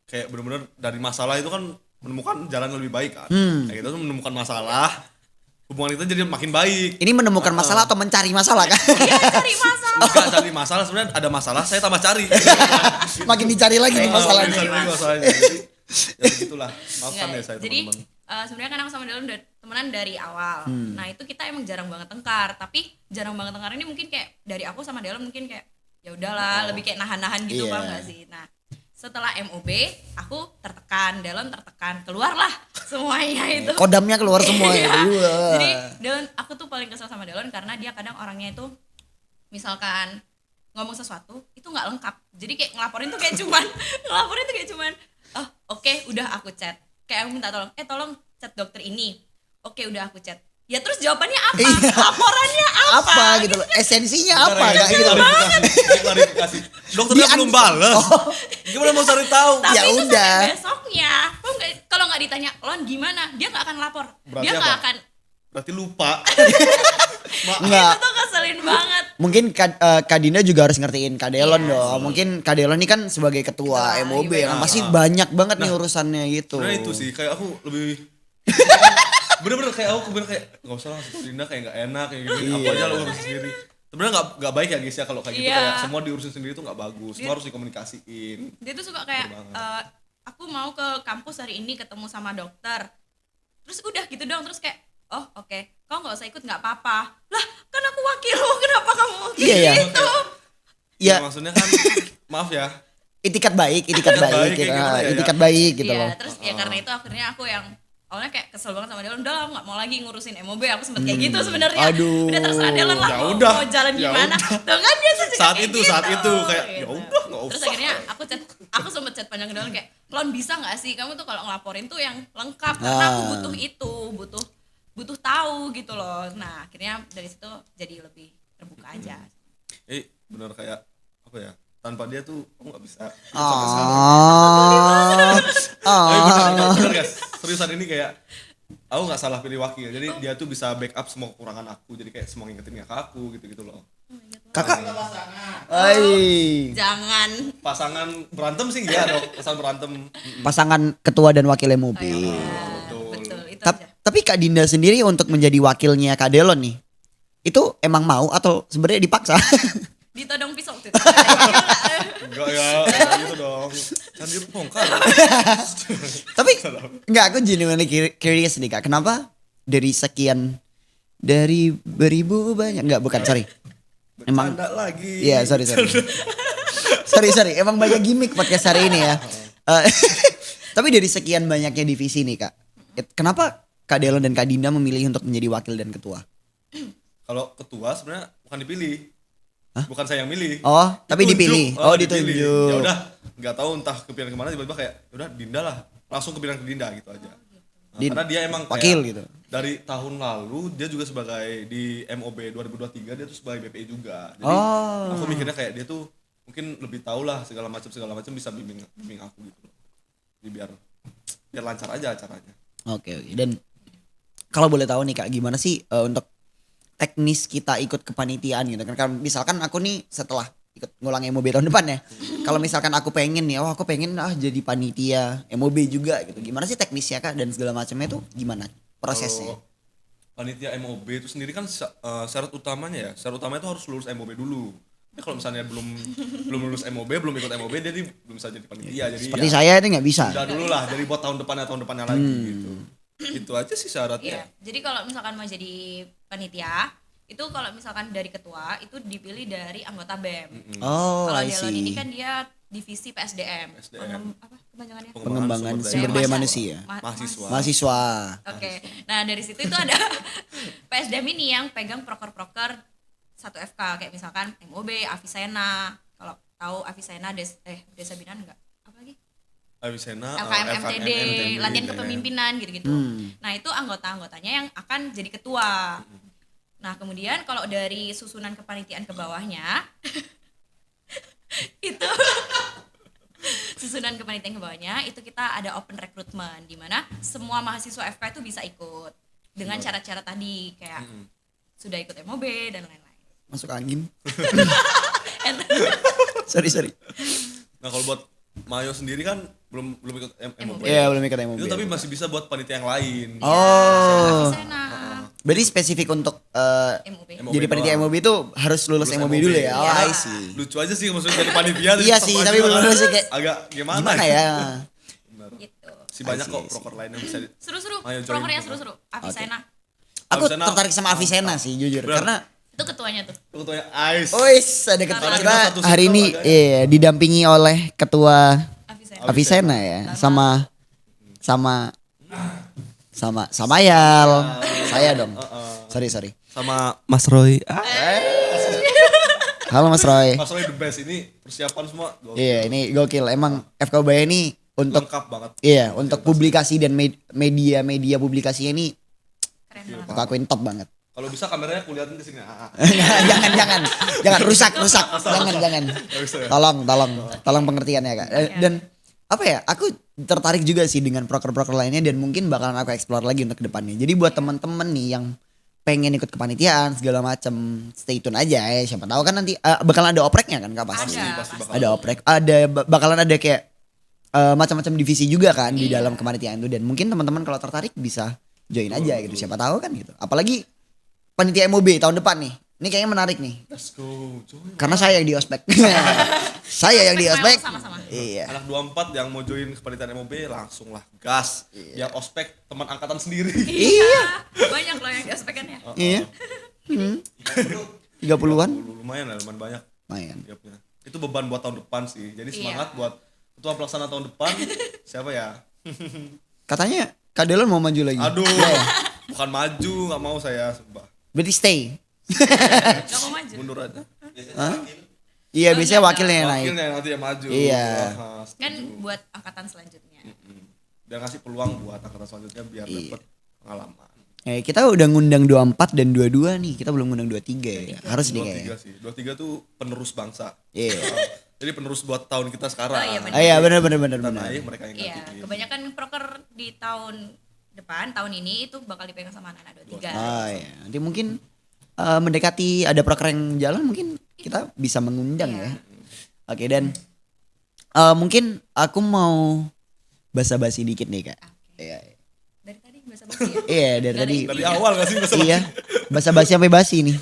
kayak bener-bener dari masalah itu kan menemukan jalan yang lebih baik kan. Kayak gitu tuh menemukan masalah, hubungan kita jadi makin baik. Ini menemukan masalah atau mencari masalah kan? Iya, cari masalah. Enggak cari masalah, sebenarnya ada masalah saya tambah cari. Makin dicari lagi nih masalahnya. Cari lagi masalahnya. Jadi, ya begitulah. Maafkan Enggak, ya saya jadi teman-teman. sebenarnya kan aku sama Delon udah temenan dari awal. Nah itu kita emang jarang banget tengkar. Tapi jarang banget tengkar ini mungkin kayak dari aku sama Delon mungkin kayak ya udahlah, lebih kayak nahan-nahan gitu, Iya. paham gak sih? Nah setelah MOB aku tertekan, Delon tertekan, keluarlah semuanya itu. Kodamnya keluar semua ya. Iya. Wah. Jadi Delon, aku tuh paling kesel sama Delon karena dia kadang orangnya itu misalkan ngomong sesuatu itu nggak lengkap. Jadi kayak ngelaporin tuh kayak cuman oh oke, udah aku chat. Kayak aku minta tolong chat dokter ini. Oke, udah aku chat. Ya terus jawabannya apa? Iya. Laporannya Apa gitu loh. Esensinya apa Bentar ya, Kak gitu. klarifikasi. Dokternya Di- belum balas. Gimana mau cari tahu? Tapi Ya itu udah. sampai besoknya. Paham nggak? Kalau nggak ditanya, Lon gimana? Dia nggak akan lapor. Berarti Dia nggak apa? akan. Berarti lupa. Enggak. Itu tuh keselin banget. Mungkin Kak Dinda juga harus ngertiin Kak Delon dong. Mungkin Kak Delon ini kan sebagai ketua Ketua MOB IBM. kan pasti banyak banget nih urusannya gitu. Sebenarnya itu sih kayak aku lebih bener-bener kayak aku bener kayak nggak usah lah Dinda kayak nggak enak kayak gini apa aja lo urus sendiri. Sebenarnya nggak baik ya guys ya kalau kayak gitu Iya. kayak semua diurusin sendiri tuh nggak bagus. Semua harus dikomunikasiin. Dia tuh suka kayak Bener banget. aku mau ke kampus hari ini ketemu sama dokter. Terus udah gitu dong, terus kayak oh oke, kau nggak usah ikut nggak apa-apa. Lah kan aku wakilmu, kenapa kamu Iya, iya. gitu? Ya, Maksudnya kan maaf ya. itikat baik gitu. baik, kayak gitu ya, Itikat ya. baik gitu Iya, loh. terus ya karena itu akhirnya aku yang awalnya kayak kesel banget sama Delon, udah lah aku nggak mau lagi ngurusin MOB, aku sempet kayak gitu sebenarnya. Aduh. Udah terserah Delon lah Ya mau, udah, mau jalan ya gimana. udah. Tuh kan dia suka Saat kayak itu, gitu, saat itu kayak, ya gitu. udah, nggak Terus usah. akhirnya aku sempet chat panjang ke Delon kayak, Lon bisa nggak sih kamu tuh kalau ngelaporin tuh yang lengkap karena aku butuh itu, butuh tahu gitu loh. Nah akhirnya dari situ jadi lebih terbuka aja. Bener kayak apa ya? Tanpa dia tuh aku nggak bisa. Ah. Tapi bener, Ah. bener guys, seriusan ini kayak aku nggak salah pilih wakil, jadi dia tuh bisa backup semua kekurangan aku, jadi kayak semua ngingetin ke aku gitu-gitu loh. Kakak. Ai. Jangan. Pasangan berantem sih enggak dong, pasangan berantem. Pasangan ketua dan wakil MOB. Betul itu Tap- aja. Tapi Kak Dinda sendiri untuk menjadi wakilnya Kak Delon nih, itu emang mau atau sebenarnya dipaksa? Ditodong pisau tuh. Enggak ya, kayak gitu dong. Kan dia bongkar. Tapi enggak, aku genuinely curious nih Kak, kenapa dari beribu banyak enggak, bukan, sorry. Emang Bercanda lagi. iya, sorry. sorry, emang banyak gimmick podcast hari ini ya. Tapi dari sekian banyaknya divisi nih Kak, kenapa Kak Delon dan Kak Dinda memilih untuk menjadi wakil dan ketua? Kalau ketua sebenarnya bukan dipilih. Bukan saya yang milih. Oh, tapi dipilih. Oh, dipilih. ditunjuk. Ya udah, nggak tahu entah kepikiran kemana tiba-tiba kayak ya udah Dinda lah. Langsung kepikiran ke Dinda gitu aja. Nah, karena dia emang kayak wakil gitu. dari tahun lalu dia juga sebagai di MOB 2023 dia tuh sebagai BPI juga. Jadi Oh. aku mikirnya kayak dia tuh mungkin lebih tahu lah segala macam bisa bimbing aku gitu. Jadi biar lancar aja acaranya. Oke. Dan kalau boleh tahu nih Kak, gimana sih untuk teknis kita ikut kepanitiaan gitu kan? Kalau misalkan aku nih setelah ikut ngulang MOB tahun depan ya. Kalau misalkan aku pengen nih, aku pengen jadi panitia MOB juga gitu. Gimana sih teknisnya Kak dan segala macamnya itu gimana prosesnya? Kalau panitia MOB itu sendiri kan syarat utamanya itu harus lulus MOB dulu. Ya, kalau misalnya belum lulus MOB, belum ikut MOB, dia belum bisa jadi panitia. Jadi Seperti ya, saya itu nggak bisa. udah dulu lah, jadi buat tahun depannya lagi gitu. Itu aja sih syaratnya. Iya. Jadi kalau misalkan mau jadi panitia, itu kalau misalkan dari ketua itu dipilih dari anggota BEM. Oh, Kalau I Delon see. ini kan dia divisi PSDM. Apa kepanjangannya? Pengembangan sumber sumber daya manusia. mahasiswa. Mahasiswa. Oke. Nah, dari situ itu ada PSDM ini yang pegang proker-proker 1 FK kayak misalkan MOB, Avicenna. Kalau tahu Avicenna Desa Binaan enggak? Apa lagi? Avicenna, LKM MTD, latihan ya. kepemimpinan gitu-gitu. Nah, itu anggota-anggotanya yang akan jadi ketua. Nah, kemudian kalau dari susunan kepanitiaan ke bawahnya itu susunan kepanitiaan ke bawahnya itu kita ada open recruitment di mana semua mahasiswa FK itu bisa ikut dengan syarat-syarat tadi kayak sudah ikut MOB dan lain-lain. Masuk angin. sorry. Nah, kalau buat Mayo sendiri kan belum ikut MOB. Iya, belum ikut MOB. Itu tapi masih bisa buat panitia yang lain. Oh. Avicenna, Berarti spesifik untuk MOB. jadi panitia MOB itu harus lulus MOB dulu ya. Oh, Iya. I see. Lucu aja sih maksudnya jadi panitia. Iya tetap sih, aja tapi belum lulus sih kayak agak gimana ya? Benar. Gitu. Si banyak I see, kok I see. proker lain yang bisa Seru-seru, Ayo join prokernya proker. seru-seru. Avicenna. Aku Avicenna tertarik sama Avicenna sih jujur Bener. karena Itu ketuanya tuh. ketuanya Ice. Wis ada ketua Karena kita satu hari circle ini agak didampingi oleh ketua Avicenna. Avicenna ya sama Yal. Saya dong. Sorry. Sama Mas Roy. Halo Mas Roy. Mas Roy the best ini persiapan semua Iya, ini gokil. Emang FK Ubaya ini untuk lengkap banget. iya, untuk publikasi dan media publikasinya ini Keren banget. aku akuin top banget. Kalau bisa kameranya aku liatin ke sini. jangan rusak. Jangan. bisa ya? Tolong pengertiannya Kak. Dan apa ya? Aku tertarik juga sih dengan proker-proker lainnya dan mungkin bakalan aku explore lagi untuk kedepannya. Jadi buat teman-teman nih yang pengen ikut kepanitiaan segala macam, stay tune aja ya. Siapa tahu kan nanti bakalan ada opreknya kan Kak pasti. Pasti bakal. Ada oprek, bakalan ada kayak macam-macam divisi juga kan di dalam kepanitiaan itu dan mungkin teman-teman kalau tertarik bisa join aja gitu. Siapa tahu kan gitu. Apalagi panitia MOB tahun depan nih. Ini kayaknya menarik nih. Let's go. Join. Karena saya yang di ospek. Saya yang di ospek. Sama-sama. Iya. Anak 24 yang mau join kepanitiaan MOB langsung lah gas. Yang ospek teman angkatan sendiri. Iya. Banyak loh yang diospekan ya. Iya. 30-an. Lumayan banyak. Lumayan. Gapnya. Itu beban buat tahun depan sih. Jadi semangat Iya. buat ketua pelaksana tahun depan. Siapa ya? Katanya Kak Delon mau maju lagi. Aduh. Iya. Bukan maju, nggak mau saya. Sumpah. Berarti stay. Gak mau maju. Mundur aja. Hah? Iya, biasanya wakilnya yang naik. Wakilnya nanti yang maju. Iya. Kan buat angkatan selanjutnya. Biar ngasih peluang buat angkatan selanjutnya biar Iya. dapet pengalaman. Kita udah ngundang 24 dan 22 nih. Kita belum ngundang 23 ya. Harus nih 23 kayaknya. sih. 23 tuh penerus bangsa. Iya. Jadi penerus buat tahun kita sekarang. Oh, iya, benar. Iya, benar. Kita naik, mereka yang Iya, gantiin. kebanyakan proker di tahun depan, tahun ini itu bakal dipegang sama anak-anak 23. Ah ya. Nanti mungkin mendekati ada proker yang jalan mungkin kita bisa mengundang ya. Oke, dan mungkin aku mau basa-basi dikit nih Kak. Iya. Dari tadi bahasa basi ya? Iya, dari tadi. Dari awal gak sih bahasa Iya. Basa-basi sampai basi nih.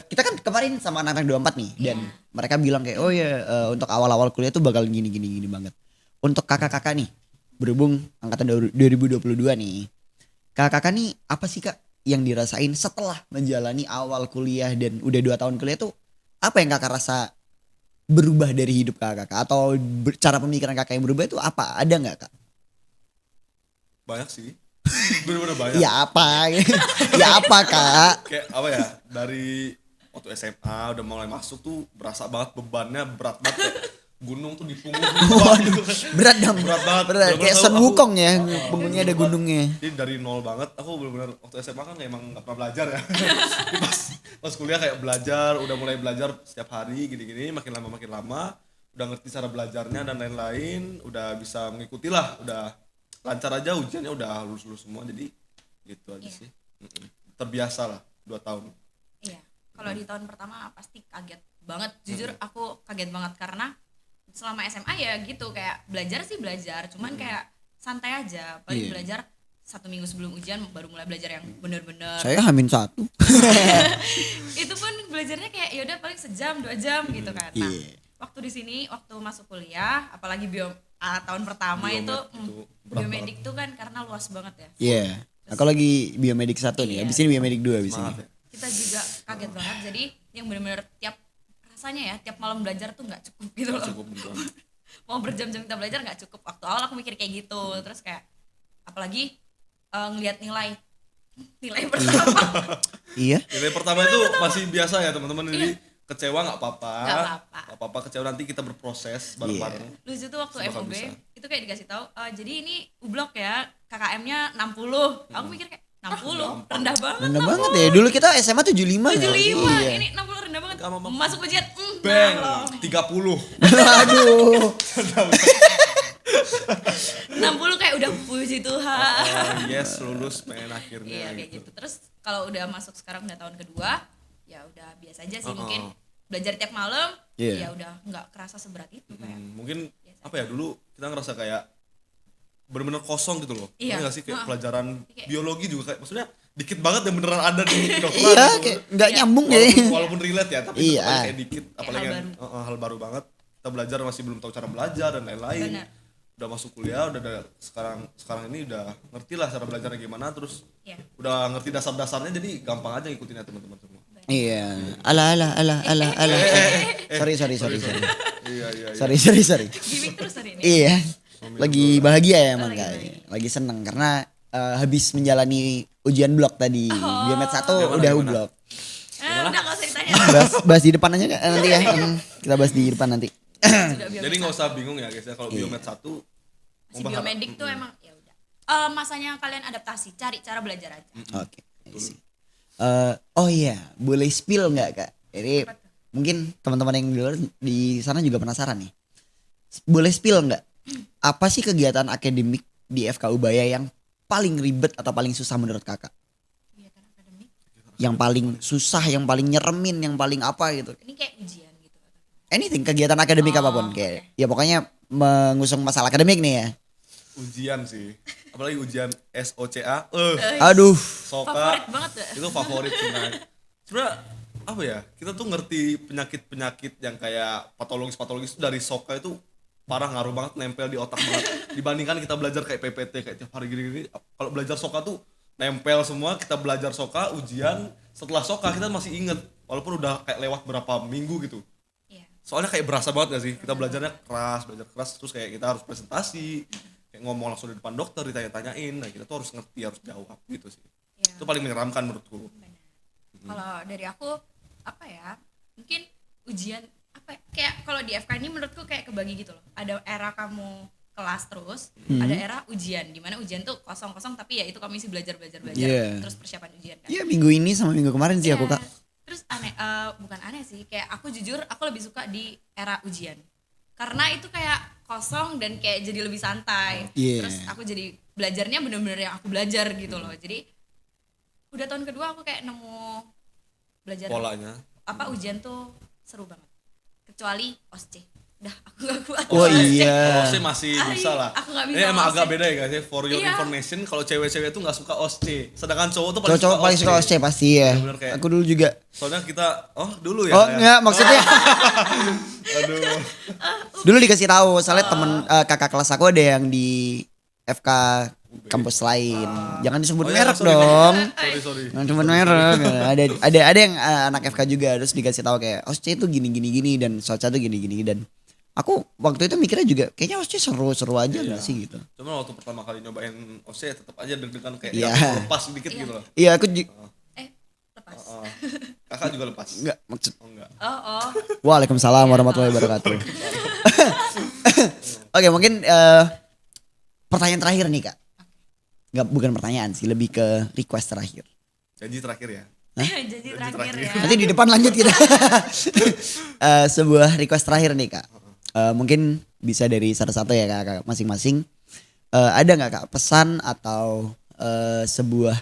Kita kan kemarin sama anak-anak 24 nih dan mereka bilang kayak oh ya untuk awal-awal kuliah tuh bakal gini banget. Untuk kakak-kakak nih berhubung angkatan 2022 nih. Kakak-kakak nih apa sih Kak yang dirasain setelah menjalani awal kuliah dan udah 2 tahun kuliah tuh apa yang Kakak rasa berubah dari hidup kakak atau cara pemikiran kakak yang berubah itu apa? Ada nggak Kak? Banyak sih. Bener-bener banyak. Ya apa? Ya apa kak? Kayak apa ya, dari waktu SMA udah mulai masuk tuh berasa banget bebannya berat banget, kayak gunung tuh di punggung. Waduh, berat dong. Berat banget. Berat. Bener-bener Kayak tahu Sun aku- Wukong ya, Heeh, punggungnya ada bener banget. gunungnya. Jadi dari nol banget, aku bener-bener waktu SMA kan emang gak pernah belajar ya. pas kuliah kayak belajar, udah mulai belajar setiap hari gini-gini, makin lama, udah ngerti cara belajarnya dan lain-lain, udah bisa mengikuti lah, udah lancar aja ujiannya, udah lulus semua, jadi gitu aja Iya. sih. Terbiasa lah 2 tahun. Iya, kalau di tahun pertama pasti kaget banget. Jujur aku kaget banget karena selama SMA ya gitu, kayak belajar sih belajar, cuman kayak santai aja. Paling Iya. belajar 1 minggu sebelum ujian baru mulai belajar yang bener-bener. Saya H-1. Itu pun belajarnya kayak ya udah paling sejam 2 jam gitu kan. Nah, Iya. waktu di sini waktu masuk kuliah, apalagi tahun pertama Biomed itu itu berat biomedik tuh kan karena luas banget ya. Iya. Aku lagi biomedik 1 nih, Iya. abis ini biomedik 2 abis ini. Semangat ya. Kita juga kaget banget, jadi yang bener-bener rasanya ya tiap malam belajar tuh nggak cukup gitu loh. Cukup beneran. Mau berjam-jam kita belajar nggak cukup. Waktu awal aku mikir kayak gitu, terus kayak apalagi ngelihat nilai pertama. Iya. Nilai pertama itu masih biasa ya teman-teman, jadi kecewa nggak apa-apa. Nggak apa-apa. Nggak apa-apa kecewa, nanti kita berproses bareng-bareng. Lucu tuh waktu Bakal FOB bisa. itu kayak dikasih tahu, jadi ini U-Block ya, KKM-nya 60. Aku mikir kayak 60 rendah banget. Rendah banget ya. Dulu kita SMA 75 ya. 75, Iya. ini 60 rendah banget. Gampang. Masuk ujian, Bang, nah, 30. Aduh. 60 kayak udah puji Tuhan. Yes, lulus pengen akhirnya Iya kayak gitu. Terus kalau udah masuk sekarang udah tahun kedua, ya udah biasa aja sih, mungkin belajar tiap malam, Iya. ya udah nggak kerasa seberat itu kayak. Mungkin apa ya, dulu kita ngerasa kayak bener-bener kosong gitu loh. Iya. Iya gak sih, kayak Heeh. pelajaran Kayak- biologi juga kayak maksudnya dikit banget yang beneran ada di kedokteran Iya, gitu. kayak nggak Iya. nyambung ya. Walaupun relate ya, tapi Iya. tetap aja kayak dikit, apalagi hal kan, hal baru banget. Kita belajar masih belum tahu cara belajar dan lain-lain. Benar. Udah masuk kuliah, sekarang ini udah ngerti lah cara belajarnya gimana, terus Iya. udah ngerti dasar-dasarnya, jadi gampang aja ngikutin ya teman-teman semua. Iya. Alah. Sorry. Iya, iya. Sorry. Gimik terus hari ini. Iya. Lagi bahagia ya emang lagi kak. bahagia. Lagi seneng karena habis menjalani ujian blok tadi. Biomed 1 Gimana, udah gimana? U-Blok. Udah nggak usah ditanya. Bahas di depan aja Kak, nanti ya. Kita bahas di depan nanti. Sudah biomed Jadi nggak satu. usah bingung ya guys ya, kalau Iya. biomed 1 Si biomedik tuh emang ya udah. Masanya kalian adaptasi, cari cara belajar aja. Oke. I see. Oh iya, boleh spill nggak kak? Jadi mungkin teman-teman yang di luar di sana juga penasaran nih. Boleh spill nggak? Apa sih kegiatan akademik di FK Ubaya yang paling ribet atau paling susah menurut kakak? Kegiatan akademik. Yang paling susah, yang paling nyeremin, yang paling apa gitu? Ini kayak ujian gitu. Anything, kegiatan akademik Oh, apapun kayak. Ya pokoknya mengusung masalah akademik nih ya. ujian sih, apalagi ujian SOCA, Aduh. Soka, Favorit banget ya. itu favorit sebenarnya. Sebenarnya apa ya, kita tuh ngerti penyakit-penyakit yang kayak patologis itu dari Soka itu parah, ngaruh banget, nempel di otak banget. Dibandingkan kita belajar kayak PPT kayak tiap hari gini-gini, kalau belajar Soka tuh nempel semua. Kita belajar Soka, ujian, setelah Soka kita masih inget walaupun udah kayak lewat berapa minggu gitu. Iya. Soalnya kayak berasa banget gak sih, kita belajar keras, terus kayak kita harus presentasi, kayak ngomong langsung di depan dokter, ditanya-tanyain, nah kita tuh harus ngerti, harus jawab gitu sih. Iya. Itu paling menyeramkan menurutku. Benar. Kalau dari aku apa ya? Mungkin ujian apa ya, kayak kalau di FK ini menurutku kayak kebagi gitu loh. Ada era kamu kelas terus, ada era ujian, dimana ujian tuh kosong-kosong tapi ya itu kamu isi belajar Iya. terus persiapan ujian kan. Iya minggu ini sama minggu kemarin sih aku Ya, kak. terus aneh, bukan aneh sih, kayak aku jujur aku lebih suka di era ujian karena itu kayak kosong dan kayak jadi lebih santai. Iya. Terus aku jadi belajarnya bener-bener yang aku belajar gitu loh. Jadi udah tahun kedua aku kayak nemu belajar Polanya. apa ujian tuh seru banget, kecuali OSCE. Udah aku gak kuat. Oh OSCE. iya. Kalau OSCE masih bisa lah. Aku nggak bisa Ini emang agak OSCE. beda ya guys ya. For your Iya. information, kalau cewek-cewek tuh nggak suka OSCE, sedangkan cowok tuh paling Cowok paling suka OSCE pasti ya. Bener-bener kayak- Aku dulu juga. Soalnya kita, dulu ya. Oh kayak- enggak, maksudnya Aduh. dulu dikasih tahu soalnya temen kakak kelas aku ada yang di FK kampus lain. Jangan disebut Oh iya, merek sorry, dong. Sorry. Jangan disebut merek. Ada yang anak FK juga terus dikasih tahu kayak OSCE itu gini dan SOCA tuh gini dan aku waktu itu mikirnya juga kayaknya OSCE seru-seru aja nggak sih gitu. Cuman waktu pertama kali nyobain OC tetap aja deg-degan kayak Iya. ya, lepas dikit gitu loh. Iya aku Lepas. Kakak juga lepas. nggak maksud. Oh enggak. Oh. Waalaikumsalam warahmatullahi wabarakatuh. Oke mungkin pertanyaan terakhir nih kak. Nggak, bukan pertanyaan sih, lebih ke request terakhir. Janji terakhir ya. Jadi terakhir ya. Nanti di depan lanjut kita. Sebuah request terakhir nih kak. Mungkin bisa dari satu-satu ya kak masing-masing. Ada nggak kak pesan atau sebuah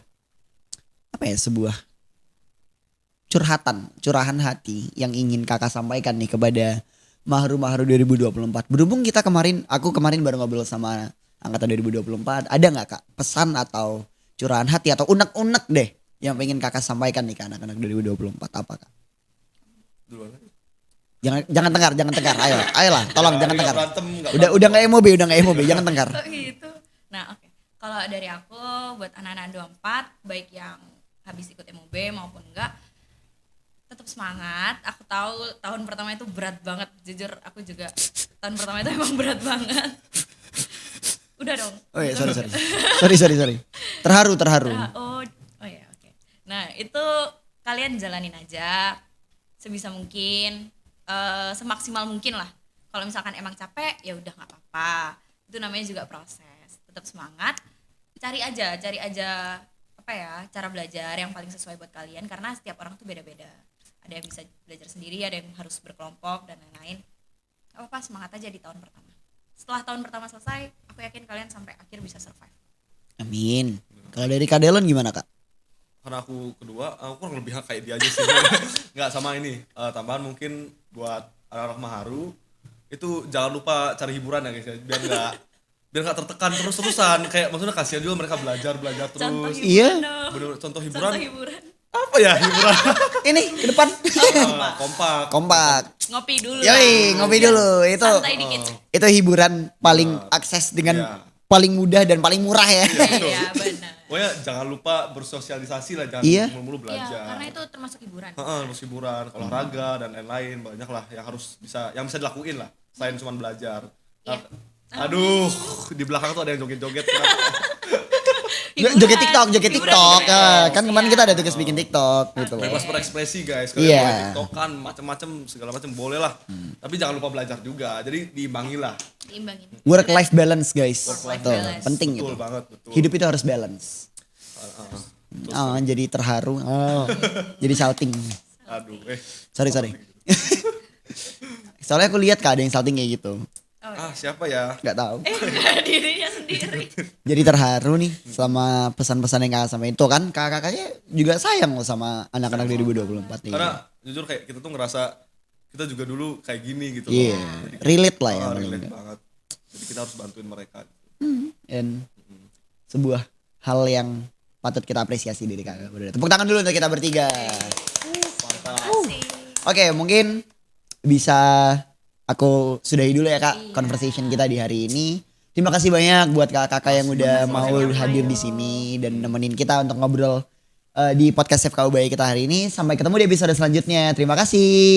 curahan hati yang ingin kakak sampaikan nih kepada Mahru 2024. Berhubung aku kemarin baru ngobrol sama angkatan 2024. Ada nggak kak pesan atau curahan hati atau unek-unek deh yang pengen kakak sampaikan nih ke anak-anak 2024 apa kak? Duluan aja. Jangan tengkar. Ayolah, tolong jangan Nggak tengkar. berantem, nggak Udah nggak MOB, jangan tengkar. Oh gitu. Nah oke. Kalau dari aku buat anak-anak 24 baik yang habis ikut MOB maupun enggak, tetap semangat. Aku tahu tahun pertama itu berat banget. Jujur aku juga tahun pertama itu emang berat banget. Udah dong. Oh iya, sorry. Terharu. Oh ya oke. Nah itu kalian jalanin aja sebisa mungkin, semaksimal mungkin lah. Kalau misalkan emang capek ya udah nggak apa-apa. Itu namanya juga proses. Tetap semangat. Cari aja apa ya cara belajar yang paling sesuai buat kalian karena setiap orang tuh beda-beda. Ada yang bisa belajar sendiri, ada yang harus berkelompok dan lain-lain. Gak apa-apa, semangat aja di tahun pertama. Setelah tahun pertama selesai, aku yakin kalian sampai akhir bisa survive. Amin. Kalau dari Kak Delon gimana kak? Karena aku kedua, aku kurang lebih kayak dia aja sih. Nggak sama ini. Tambahan mungkin buat anak-anak Maharu itu jangan lupa cari hiburan ya guys ya. Biar nggak tertekan terus-terusan. Kayak maksudnya kasihan juga mereka belajar terus. Contoh hiburan Iya. dong. Bener, contoh hiburan. Contoh hiburan. Apa ya hiburan? Ini ke depan. Kompak. Ngopi dulu. Yoi, ngopi dulu. Santai dikit. Itu hiburan paling akses dengan Iya. paling mudah dan paling murah ya. Iya benar. Pokoknya jangan lupa bersosialisasi lah, jangan Iya. mulu-mulu Iya, belajar. karena itu termasuk hiburan. Terus hiburan, olahraga dan lain-lain banyak lah yang harus bisa dilakuin lah selain cuma belajar. Iya. Aduh, di belakang tuh ada yang joget-joget. Joget TikTok. Hiburan. Kan kemarin kita ada tugas bikin TikTok gitu loh. Bebas berekspresi guys, Iya. kalian boleh tiktokan macam-macam segala macam boleh lah. Tapi jangan lupa belajar juga. Jadi diimbangi lah. Diimbangin. Work life balance guys. Work-life Tuh, balance. penting Betul itu. banget, betul. Hidup itu harus balance. Jadi terharu. Jadi shouting. Aduh, Sorry. Soalnya aku lihat Kak ada yang salting kayak gitu. siapa ya? Nggak tahu. Dirinya sendiri. Jadi terharu nih sama pesan-pesan yang kakak sampaikan. Itu kan kakak-kakaknya juga sayang loh sama anak-anak 2024 nih. Karena jujur kayak kita tuh ngerasa kita juga dulu kayak gini gitu. Iya, Jadi relate lah ya. paling relate nggak. banget. Jadi kita harus bantuin mereka. Dan sebuah hal yang patut kita apresiasi dari kakak berdua. Tepuk tangan dulu untuk kita bertiga. Makasih. Oke, mungkin bisa aku sudahi dulu ya kak conversation kita di hari ini. Terima kasih banyak buat kakak-kakak yang udah mau hadir di sini dan nemenin kita untuk ngobrol di podcast FKUBI kita hari ini. Sampai ketemu di episode selanjutnya. Terima kasih.